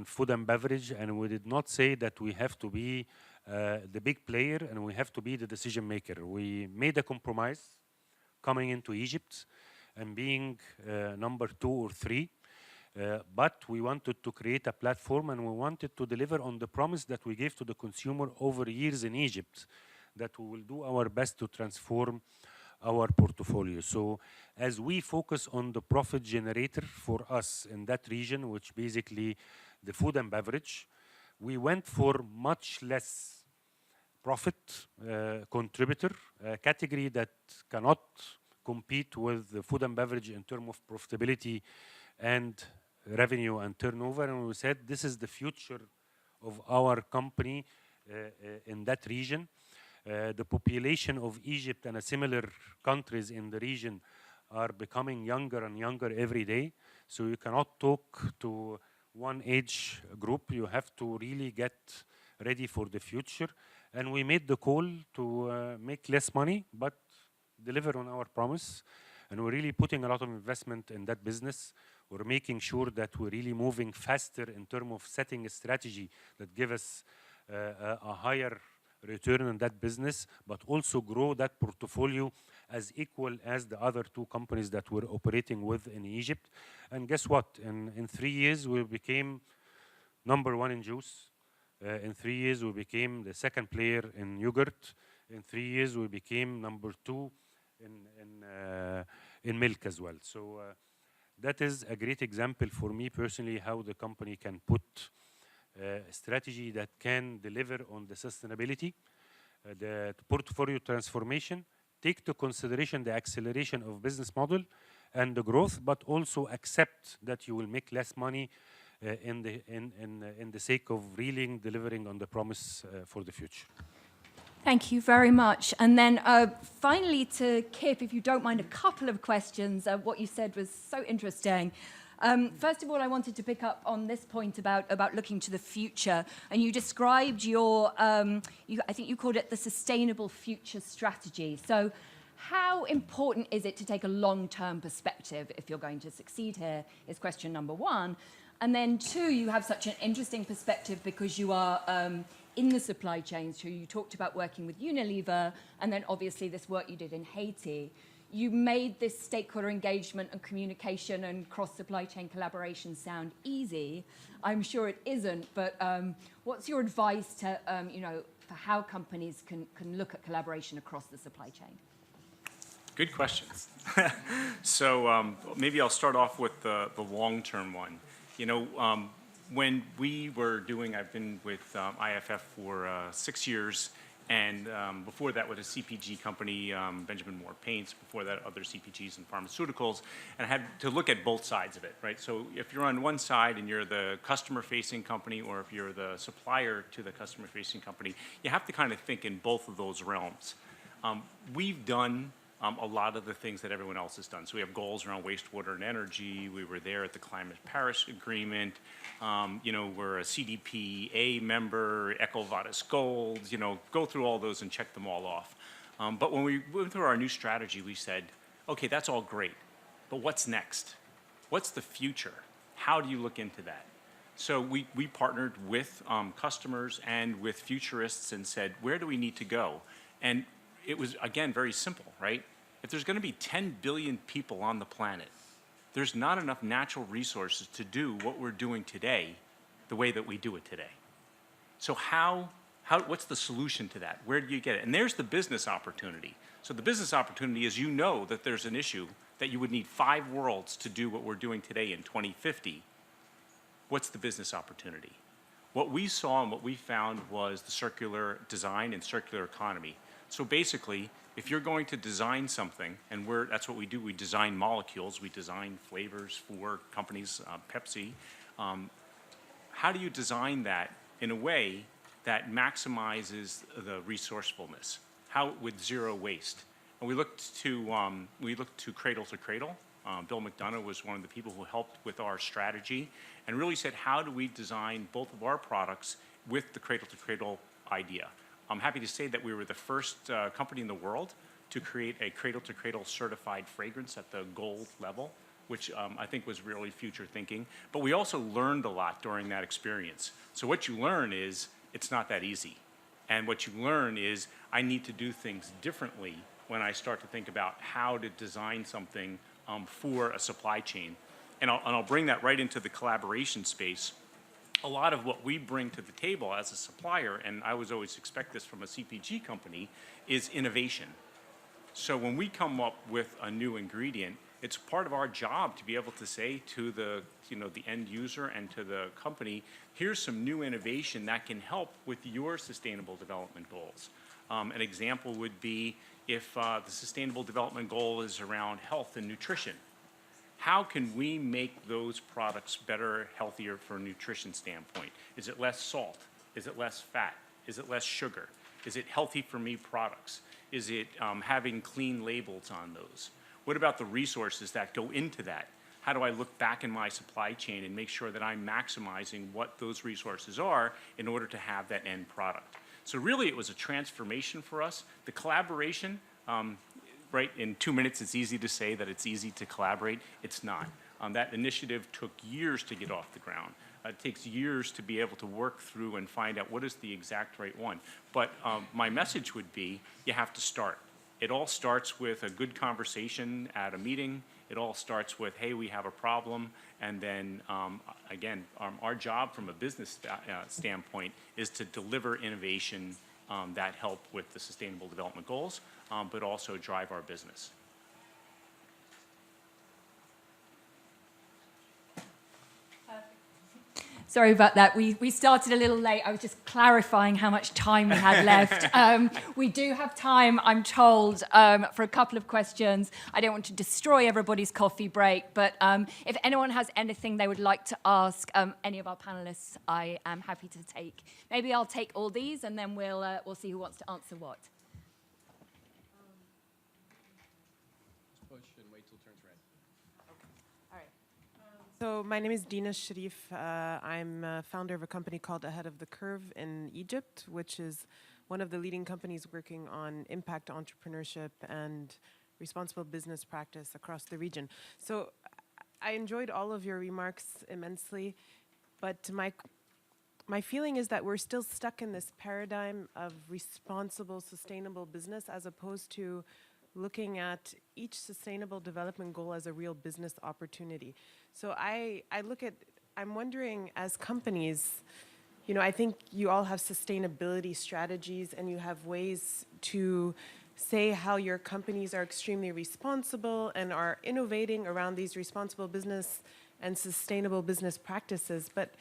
[SPEAKER 7] food and beverage, and we did not say that we have to be the big player and we have to be the decision maker. We made a compromise coming into Egypt and being number 2 or 3, but we wanted to create a platform and we wanted to deliver on the promise that we gave to the consumer over years in Egypt, that we will do our best to transform our portfolio. So as we focus on the profit generator for us in that region, which basically the food and beverage, we went for much less profit contributor, a category that cannot compete with the food and beverage in terms of profitability and revenue and turnover. And we said this is the future of our company in that region. The population of Egypt and similar countries in the region are becoming younger and younger every day. So you cannot talk to one age group. You have to really get ready for the future. And we made the call to make less money, but deliver on our promise. And we're really putting a lot of investment in that business. We're making sure that we're really moving faster in terms of setting a strategy that gives us a higher return on that business, but also grow that portfolio as equal as the other 2 companies that we're operating with in Egypt. And guess what? In 3 years, we became number 1 in juice. In 3 years, we became the 2nd player in yogurt. In 3 years, we became number 2 in milk as well. So that is a great example for me personally how the company can put a strategy that can deliver on the sustainability, the portfolio transformation, take into consideration the acceleration of business model and the growth, but also accept that you will make less money in the sake of really delivering on the promise for the future.
[SPEAKER 5] Thank you very much. And then finally to Kip, if you don't mind, a couple of questions. What you said was so interesting. First of all, I wanted to pick up on this point about looking to the future. And you described your, I think you called it the sustainable future strategy. So how important is it to take a long-term perspective if you're going to succeed here is question number 1. And then 2, you have such an interesting perspective because you are in the supply chain. So you talked about working with Unilever and then obviously this work you did in Haiti. You made this stakeholder engagement and communication and cross-supply chain collaboration sound easy. I'm sure it isn't, but what's your advice to, for how companies can look at collaboration across the supply chain?
[SPEAKER 8] Good questions. So maybe I'll start off with the long-term one. When we were doing, I've been with IFF for 6 years, and before that with a CPG company, Benjamin Moore Paints, before that other CPGs and pharmaceuticals, and I had to look at both sides of it, right? So if you're on one side and you're the customer-facing company, or if you're the supplier to the customer-facing company, you have to kind of think in both of those realms. We've done a lot of the things that everyone else has done. So we have goals around wastewater and energy. We were there at the Climate Paris Agreement. We're a CDP A member, EcoVadis Gold. Go through all those and check them all off. But when we went through our new strategy, we said, okay, that's all great, but what's next? What's the future? How do you look into that? So we partnered with customers and with futurists and said, where do we need to go? And it was, again, very simple, right? If there's going to be 10 billion people on the planet, there's not enough natural resources to do what we're doing today the way that we do it today. So what's the solution to that? Where do you get it? And there's the business opportunity. So the business opportunity is that there's an issue that you would need 5 worlds to do what we're doing today in 2050. What's the business opportunity? What we saw and what we found was the circular design and circular economy. So basically, if you're going to design something, and that's what we do, we design molecules, we design flavors for companies, Pepsi, how do you design that in a way that maximizes the resourcefulness? How with zero waste? And we looked to Cradle to Cradle. Bill McDonough was one of the people who helped with our strategy and really said, how do we design both of our products with the Cradle to Cradle idea? I'm happy to say that we were the first company in the world to create a Cradle to Cradle certified fragrance at the gold level, which I think was really future thinking. But we also learned a lot during that experience. So what you learn is it's not that easy. And what you learn is I need to do things differently when I start to think about how to design something for a supply chain. And I'll bring that right into the collaboration space. A lot of what we bring to the table as a supplier, and I always expect this from a CPG company, is innovation. So when we come up with a new ingredient, it's part of our job to be able to say to the end user and to the company, here's some new innovation that can help with your sustainable development goals. An example would be if the sustainable development goal is around health and nutrition. How can we make those products better, healthier from a nutrition standpoint? Is it less salt? Is it less fat? Is it less sugar? Is it healthy for me products? Is it having clean labels on those? What about the resources that go into that? How do I look back in my supply chain and make sure that I'm maximizing what those resources are in order to have that end product? So really it was a transformation for us. The collaboration, right, in 2 minutes it's easy to say that it's easy to collaborate. It's not. That initiative took years to get off the ground. It takes years to be able to work through and find out what is the exact right one. But my message would be you have to start. It all starts with a good conversation at a meeting. It all starts with, hey, we have a problem. And then, again, our job from a business standpoint is to deliver innovation that help with the Sustainable Development Goals, but also drive our business.
[SPEAKER 5] Sorry about that. We started a little late. I was just clarifying how much time we had left. We do have time, I'm told, for a couple of questions. I don't want to destroy everybody's coffee break, but if anyone has anything they would like to ask any of our panelists, I am happy to take. Maybe I'll take all these, and then we'll see who wants to answer what.
[SPEAKER 6] Push and wait till it turns red.
[SPEAKER 9] So my name is Dina Sharif. I'm a founder of a company called Ahead of the Curve in Egypt, which is one of the leading companies working on impact entrepreneurship and responsible business practice across the region. So I enjoyed all of your remarks immensely, but my feeling is that we're still stuck in this paradigm of responsible, sustainable business as opposed to looking at each sustainable development goal as a real business opportunity. So I'm wondering, as companies, I think you all have sustainability strategies and you have ways to say how your companies are extremely responsible and are innovating around these responsible business and sustainable business practices. But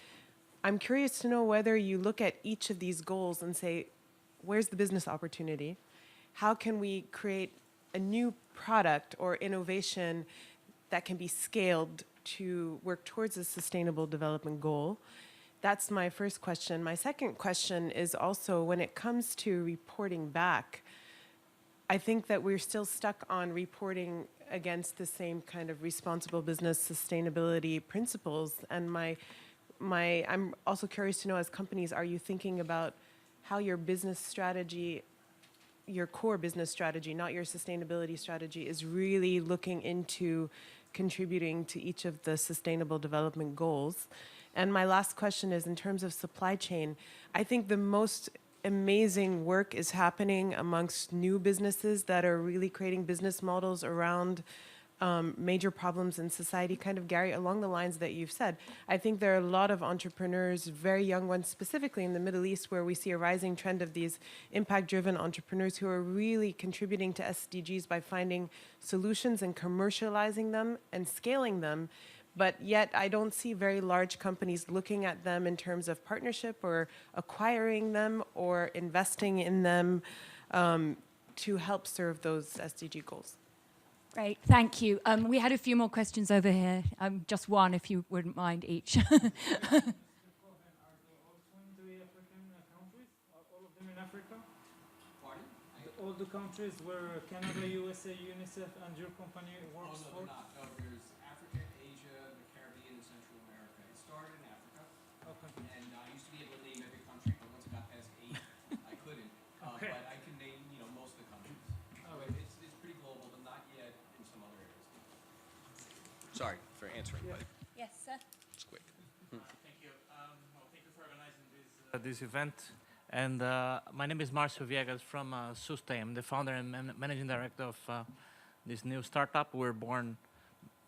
[SPEAKER 9] I'm curious to know whether you look at each of these goals and say, where's the business opportunity? How can we create a new product or innovation that can be scaled to work towards a sustainable development goal? That's my first question. My second question is also when it comes to reporting back, I think that we're still stuck on reporting against the same kind of responsible business sustainability principles. And I'm also curious to know, as companies, are you thinking about how your business strategy, your core business strategy, not your sustainability strategy, is really looking into contributing to each of the sustainable development goals? And my last question is, in terms of supply chain, I think the most amazing work is happening amongst new businesses that are really creating business models around major problems in society, kind of, Gary, along the lines that you've said. I think there are a lot of entrepreneurs, very young ones, specifically in the Middle East, where we see a rising trend of these impact-driven entrepreneurs who are really contributing to SDGs by finding solutions and commercializing them and scaling them. but yet I don't see very large companies looking at them in terms of partnership or acquiring them or investing in them to help serve those SDG goals.
[SPEAKER 5] Great, thank you. We had a few more questions over here. Just one, if you wouldn't mind each.
[SPEAKER 10] All the countries where Canada, USA, UNICEF, and your company works for?
[SPEAKER 6] No, there's Africa, Asia, the Caribbean, and Central America. It started in Africa, and I used to be able to name every country, but once it got past 8, I couldn't.
[SPEAKER 10] Okay.
[SPEAKER 6] But I can name, most of the countries. So it's pretty global, but not yet in some other areas. Sorry for answering, but
[SPEAKER 5] Yes, sir.
[SPEAKER 6] it's quick.
[SPEAKER 10] Thank you. Thank you for organizing this event. And my name is Marcio Viegas from Sustain. I'm the founder and managing director of this new startup. We're born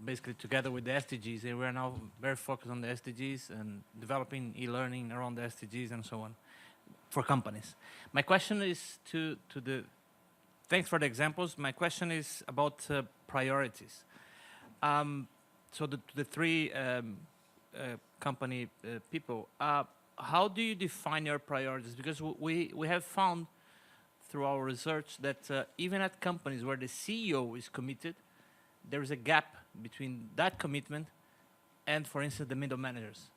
[SPEAKER 10] basically together with the SDGs, and we're now very focused on the SDGs and developing e-learning around the SDGs and so on for companies. My question is thanks for the examples. My question is about priorities. So the three company people, how do you define your priorities? Because we have found through our research that even at companies where the CEO is committed, there is a gap between that commitment and, for instance, the middle managers.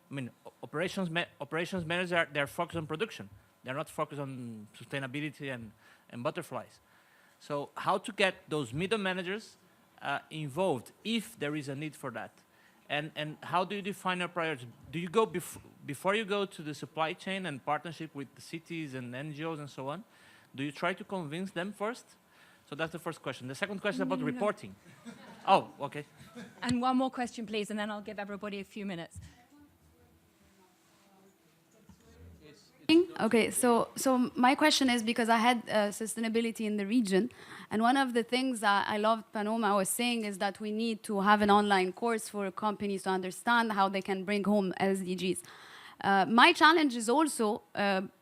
[SPEAKER 10] I mean, operations managers, they're focused on production. They're not focused on sustainability and butterflies. So how to get those middle managers involved if there is a need for that? And how do you define your priorities? Do you go before you go to the supply chain and partnership with the cities and NGOs and so on? Do you try to convince them first? So that's the first question. The second question is about reporting. Oh, okay.
[SPEAKER 5] And one more question, please, and then I'll give everybody a few minutes.
[SPEAKER 11] Okay, so my question is, because I had sustainability in the region, and one of the things that I loved Panoma was saying is that we need to have an online course for companies to understand how they can bring home SDGs. My challenge is also,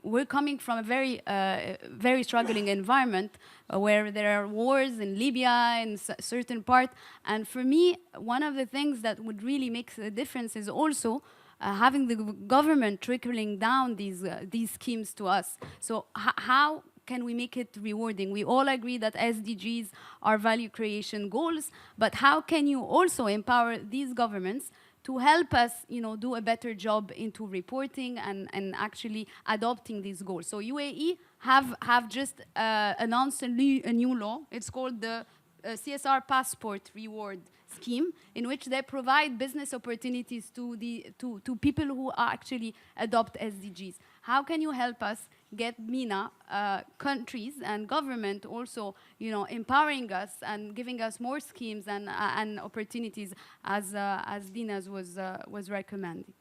[SPEAKER 11] we're coming from a very struggling environment where there are wars in Libya in certain part, and for me, one of the things that would really make a difference is also having the government trickling down these schemes to us. So how can we make it rewarding? We all agree that SDGs are value creation goals, but how can you also empower these governments to help us, do a better job into reporting and actually adopting these goals? So UAE have just announced a new law. It's called the CSR Passport Reward Scheme, in which they provide business opportunities to people who actually adopt SDGs. How can you help us get MENA countries and government also, empowering us and giving us more schemes and opportunities as Dina's was recommending?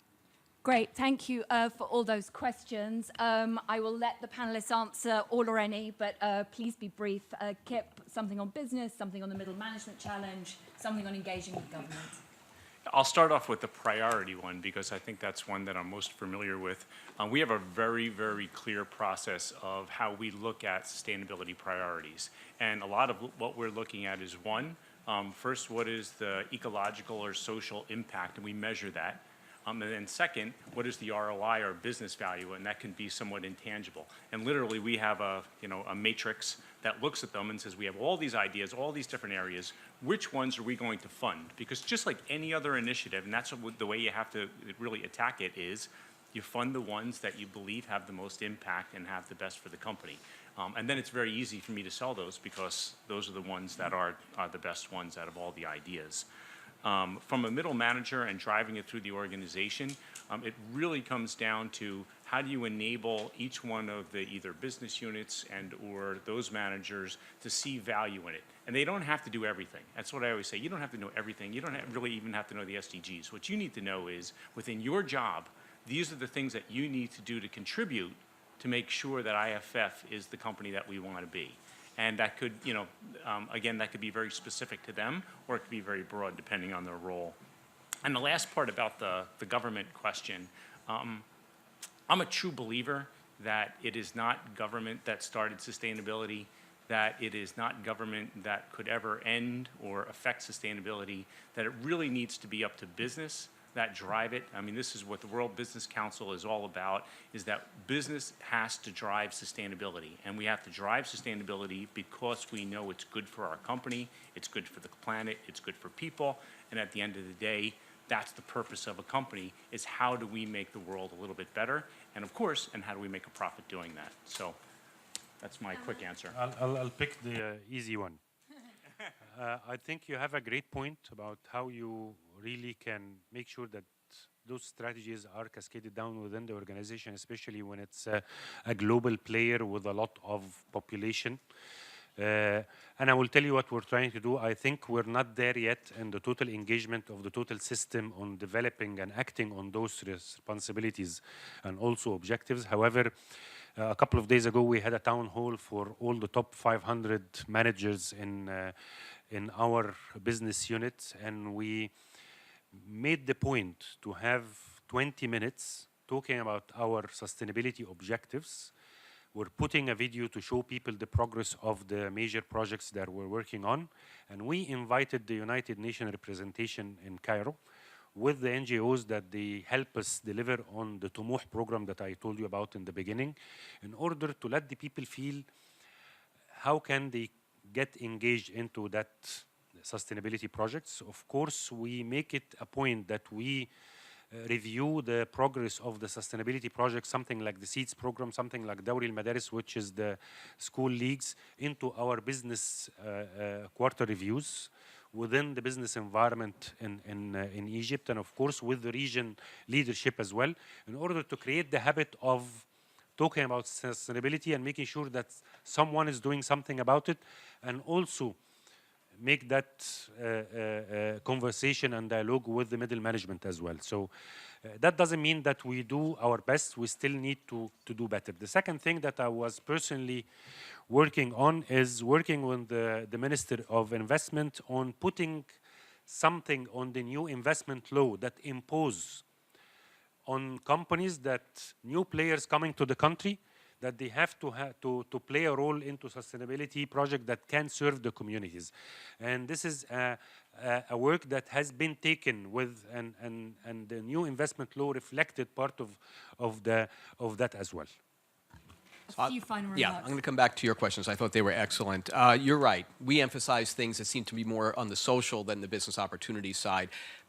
[SPEAKER 5] Great, thank you for all those questions. I will let the panelists answer all or any, but please be brief. Kip, something on business, something on the middle management challenge, something on engaging with government.
[SPEAKER 8] I'll start off with the priority one because I think that's one that I'm most familiar with. We have a very, very clear process of how we look at sustainability priorities. And a lot of what we're looking at is one, first, what is the ecological or social impact, and we measure that. And then second, what is the ROI or business value, and that can be somewhat intangible. And literally, we have a matrix that looks at them and says, we have all these ideas, all these different areas, which ones are we going to fund? Because just like any other initiative, and that's the way you have to really attack it, is you fund the ones that you believe have the most impact and have the best for the company. And then it's very easy for me to sell those because those are the ones that are the best ones out of all the ideas. From a middle manager and driving it through the organization, it really comes down to how do you enable each one of the either business units and or those managers to see value in it. And they don't have to do everything. That's what I always say. You don't have to know everything. You don't really even have to know the SDGs. What you need to know is within your job, these are the things that you need to do to contribute to make sure that IFF is the company that we want to be. And that could, again, that could be very specific to them, or it could be very broad depending on their role. And the last part about the government question, I'm a true believer that it is not government that started sustainability. that it is not government that could ever end or affect sustainability, that it really needs to be up to business that drive it. I mean, this is what the World Business Council is all about, is that business has to drive sustainability. And we have to drive sustainability because we know it's good for our company, it's good for the planet, it's good for people, and at the end of the day, that's the purpose of a company, is how do we make the world a little bit better, and of course, and how do we make a profit doing that? So that's my quick answer.
[SPEAKER 7] I'll pick the easy one. I think you have a great point about how you really can make sure that those strategies are cascaded down within the organization, especially when it's a global player with a lot of population. And I will tell you what we're trying to do. I think we're not there yet in the total engagement of the total system on developing and acting on those responsibilities and also objectives. However, a couple of days ago, we had a town hall for all the top 500 managers in our business unit, and we made the point to have 20 minutes talking about our sustainability objectives. We're putting a video to show people the progress of the major projects that we're working on, and we invited the United Nations representation in Cairo with the NGOs that they help us deliver on the Tumuh program that I told you about in the beginning, in order to let the people feel how can they get engaged into that sustainability projects. Of course, we make it a point that we review the progress of the sustainability project, something like the SEEDS program, something like Dawri al-Madaris, which is the school leagues, into our business quarter reviews within the business environment in Egypt, and of course with the region leadership as well, in order to create the habit of talking about sustainability and making sure that someone is doing something about it, and also make that conversation and dialogue with the middle management as well. So that doesn't mean that we do our best. We still need to do better. The second thing that I was personally working on is working with the Minister of Investment on putting something on the new investment law that impose on companies that new players coming to the country, that they have to play a role into sustainability project that can serve the communities. And this is a work that has been taken with, and the new investment law reflected part of that as well.
[SPEAKER 5] A few final remarks.
[SPEAKER 6] Yeah, I'm going to come back to your questions. I thought they were excellent. You're right. We emphasize things that seem to be more on the social than the business opportunity side.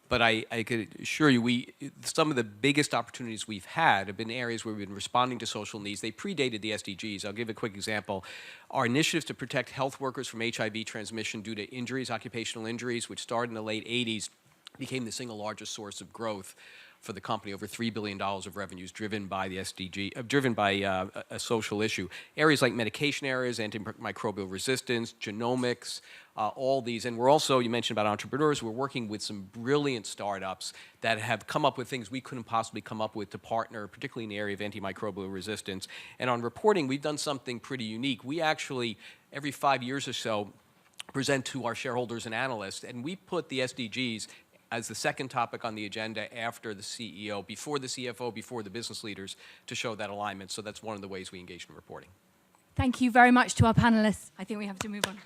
[SPEAKER 6] But I could assure you, some of the biggest opportunities we've had have been areas where we've been responding to social needs. They predated the SDGs. I'll give a quick example. Our initiatives to protect health workers from HIV transmission due to injuries, occupational injuries, which started in the late 80s, became the single largest source of growth for the company, over $3 billion of revenues driven by the SDG, driven by a social issue. Areas like medication areas, antimicrobial resistance, genomics, all these. And we're also, you mentioned about entrepreneurs, we're working with some brilliant startups that have come up with things we couldn't possibly come up with to partner, particularly in the area of antimicrobial resistance. And on reporting, we've done something pretty unique. We actually, every 5 years or so, present to our shareholders and analysts, and we put the SDGs as the second topic on the agenda after the CEO, before the CFO, before the business leaders, to show that alignment. So that's one of the ways we engage in reporting.
[SPEAKER 5] Thank you very much to our panelists. I think we have to move on.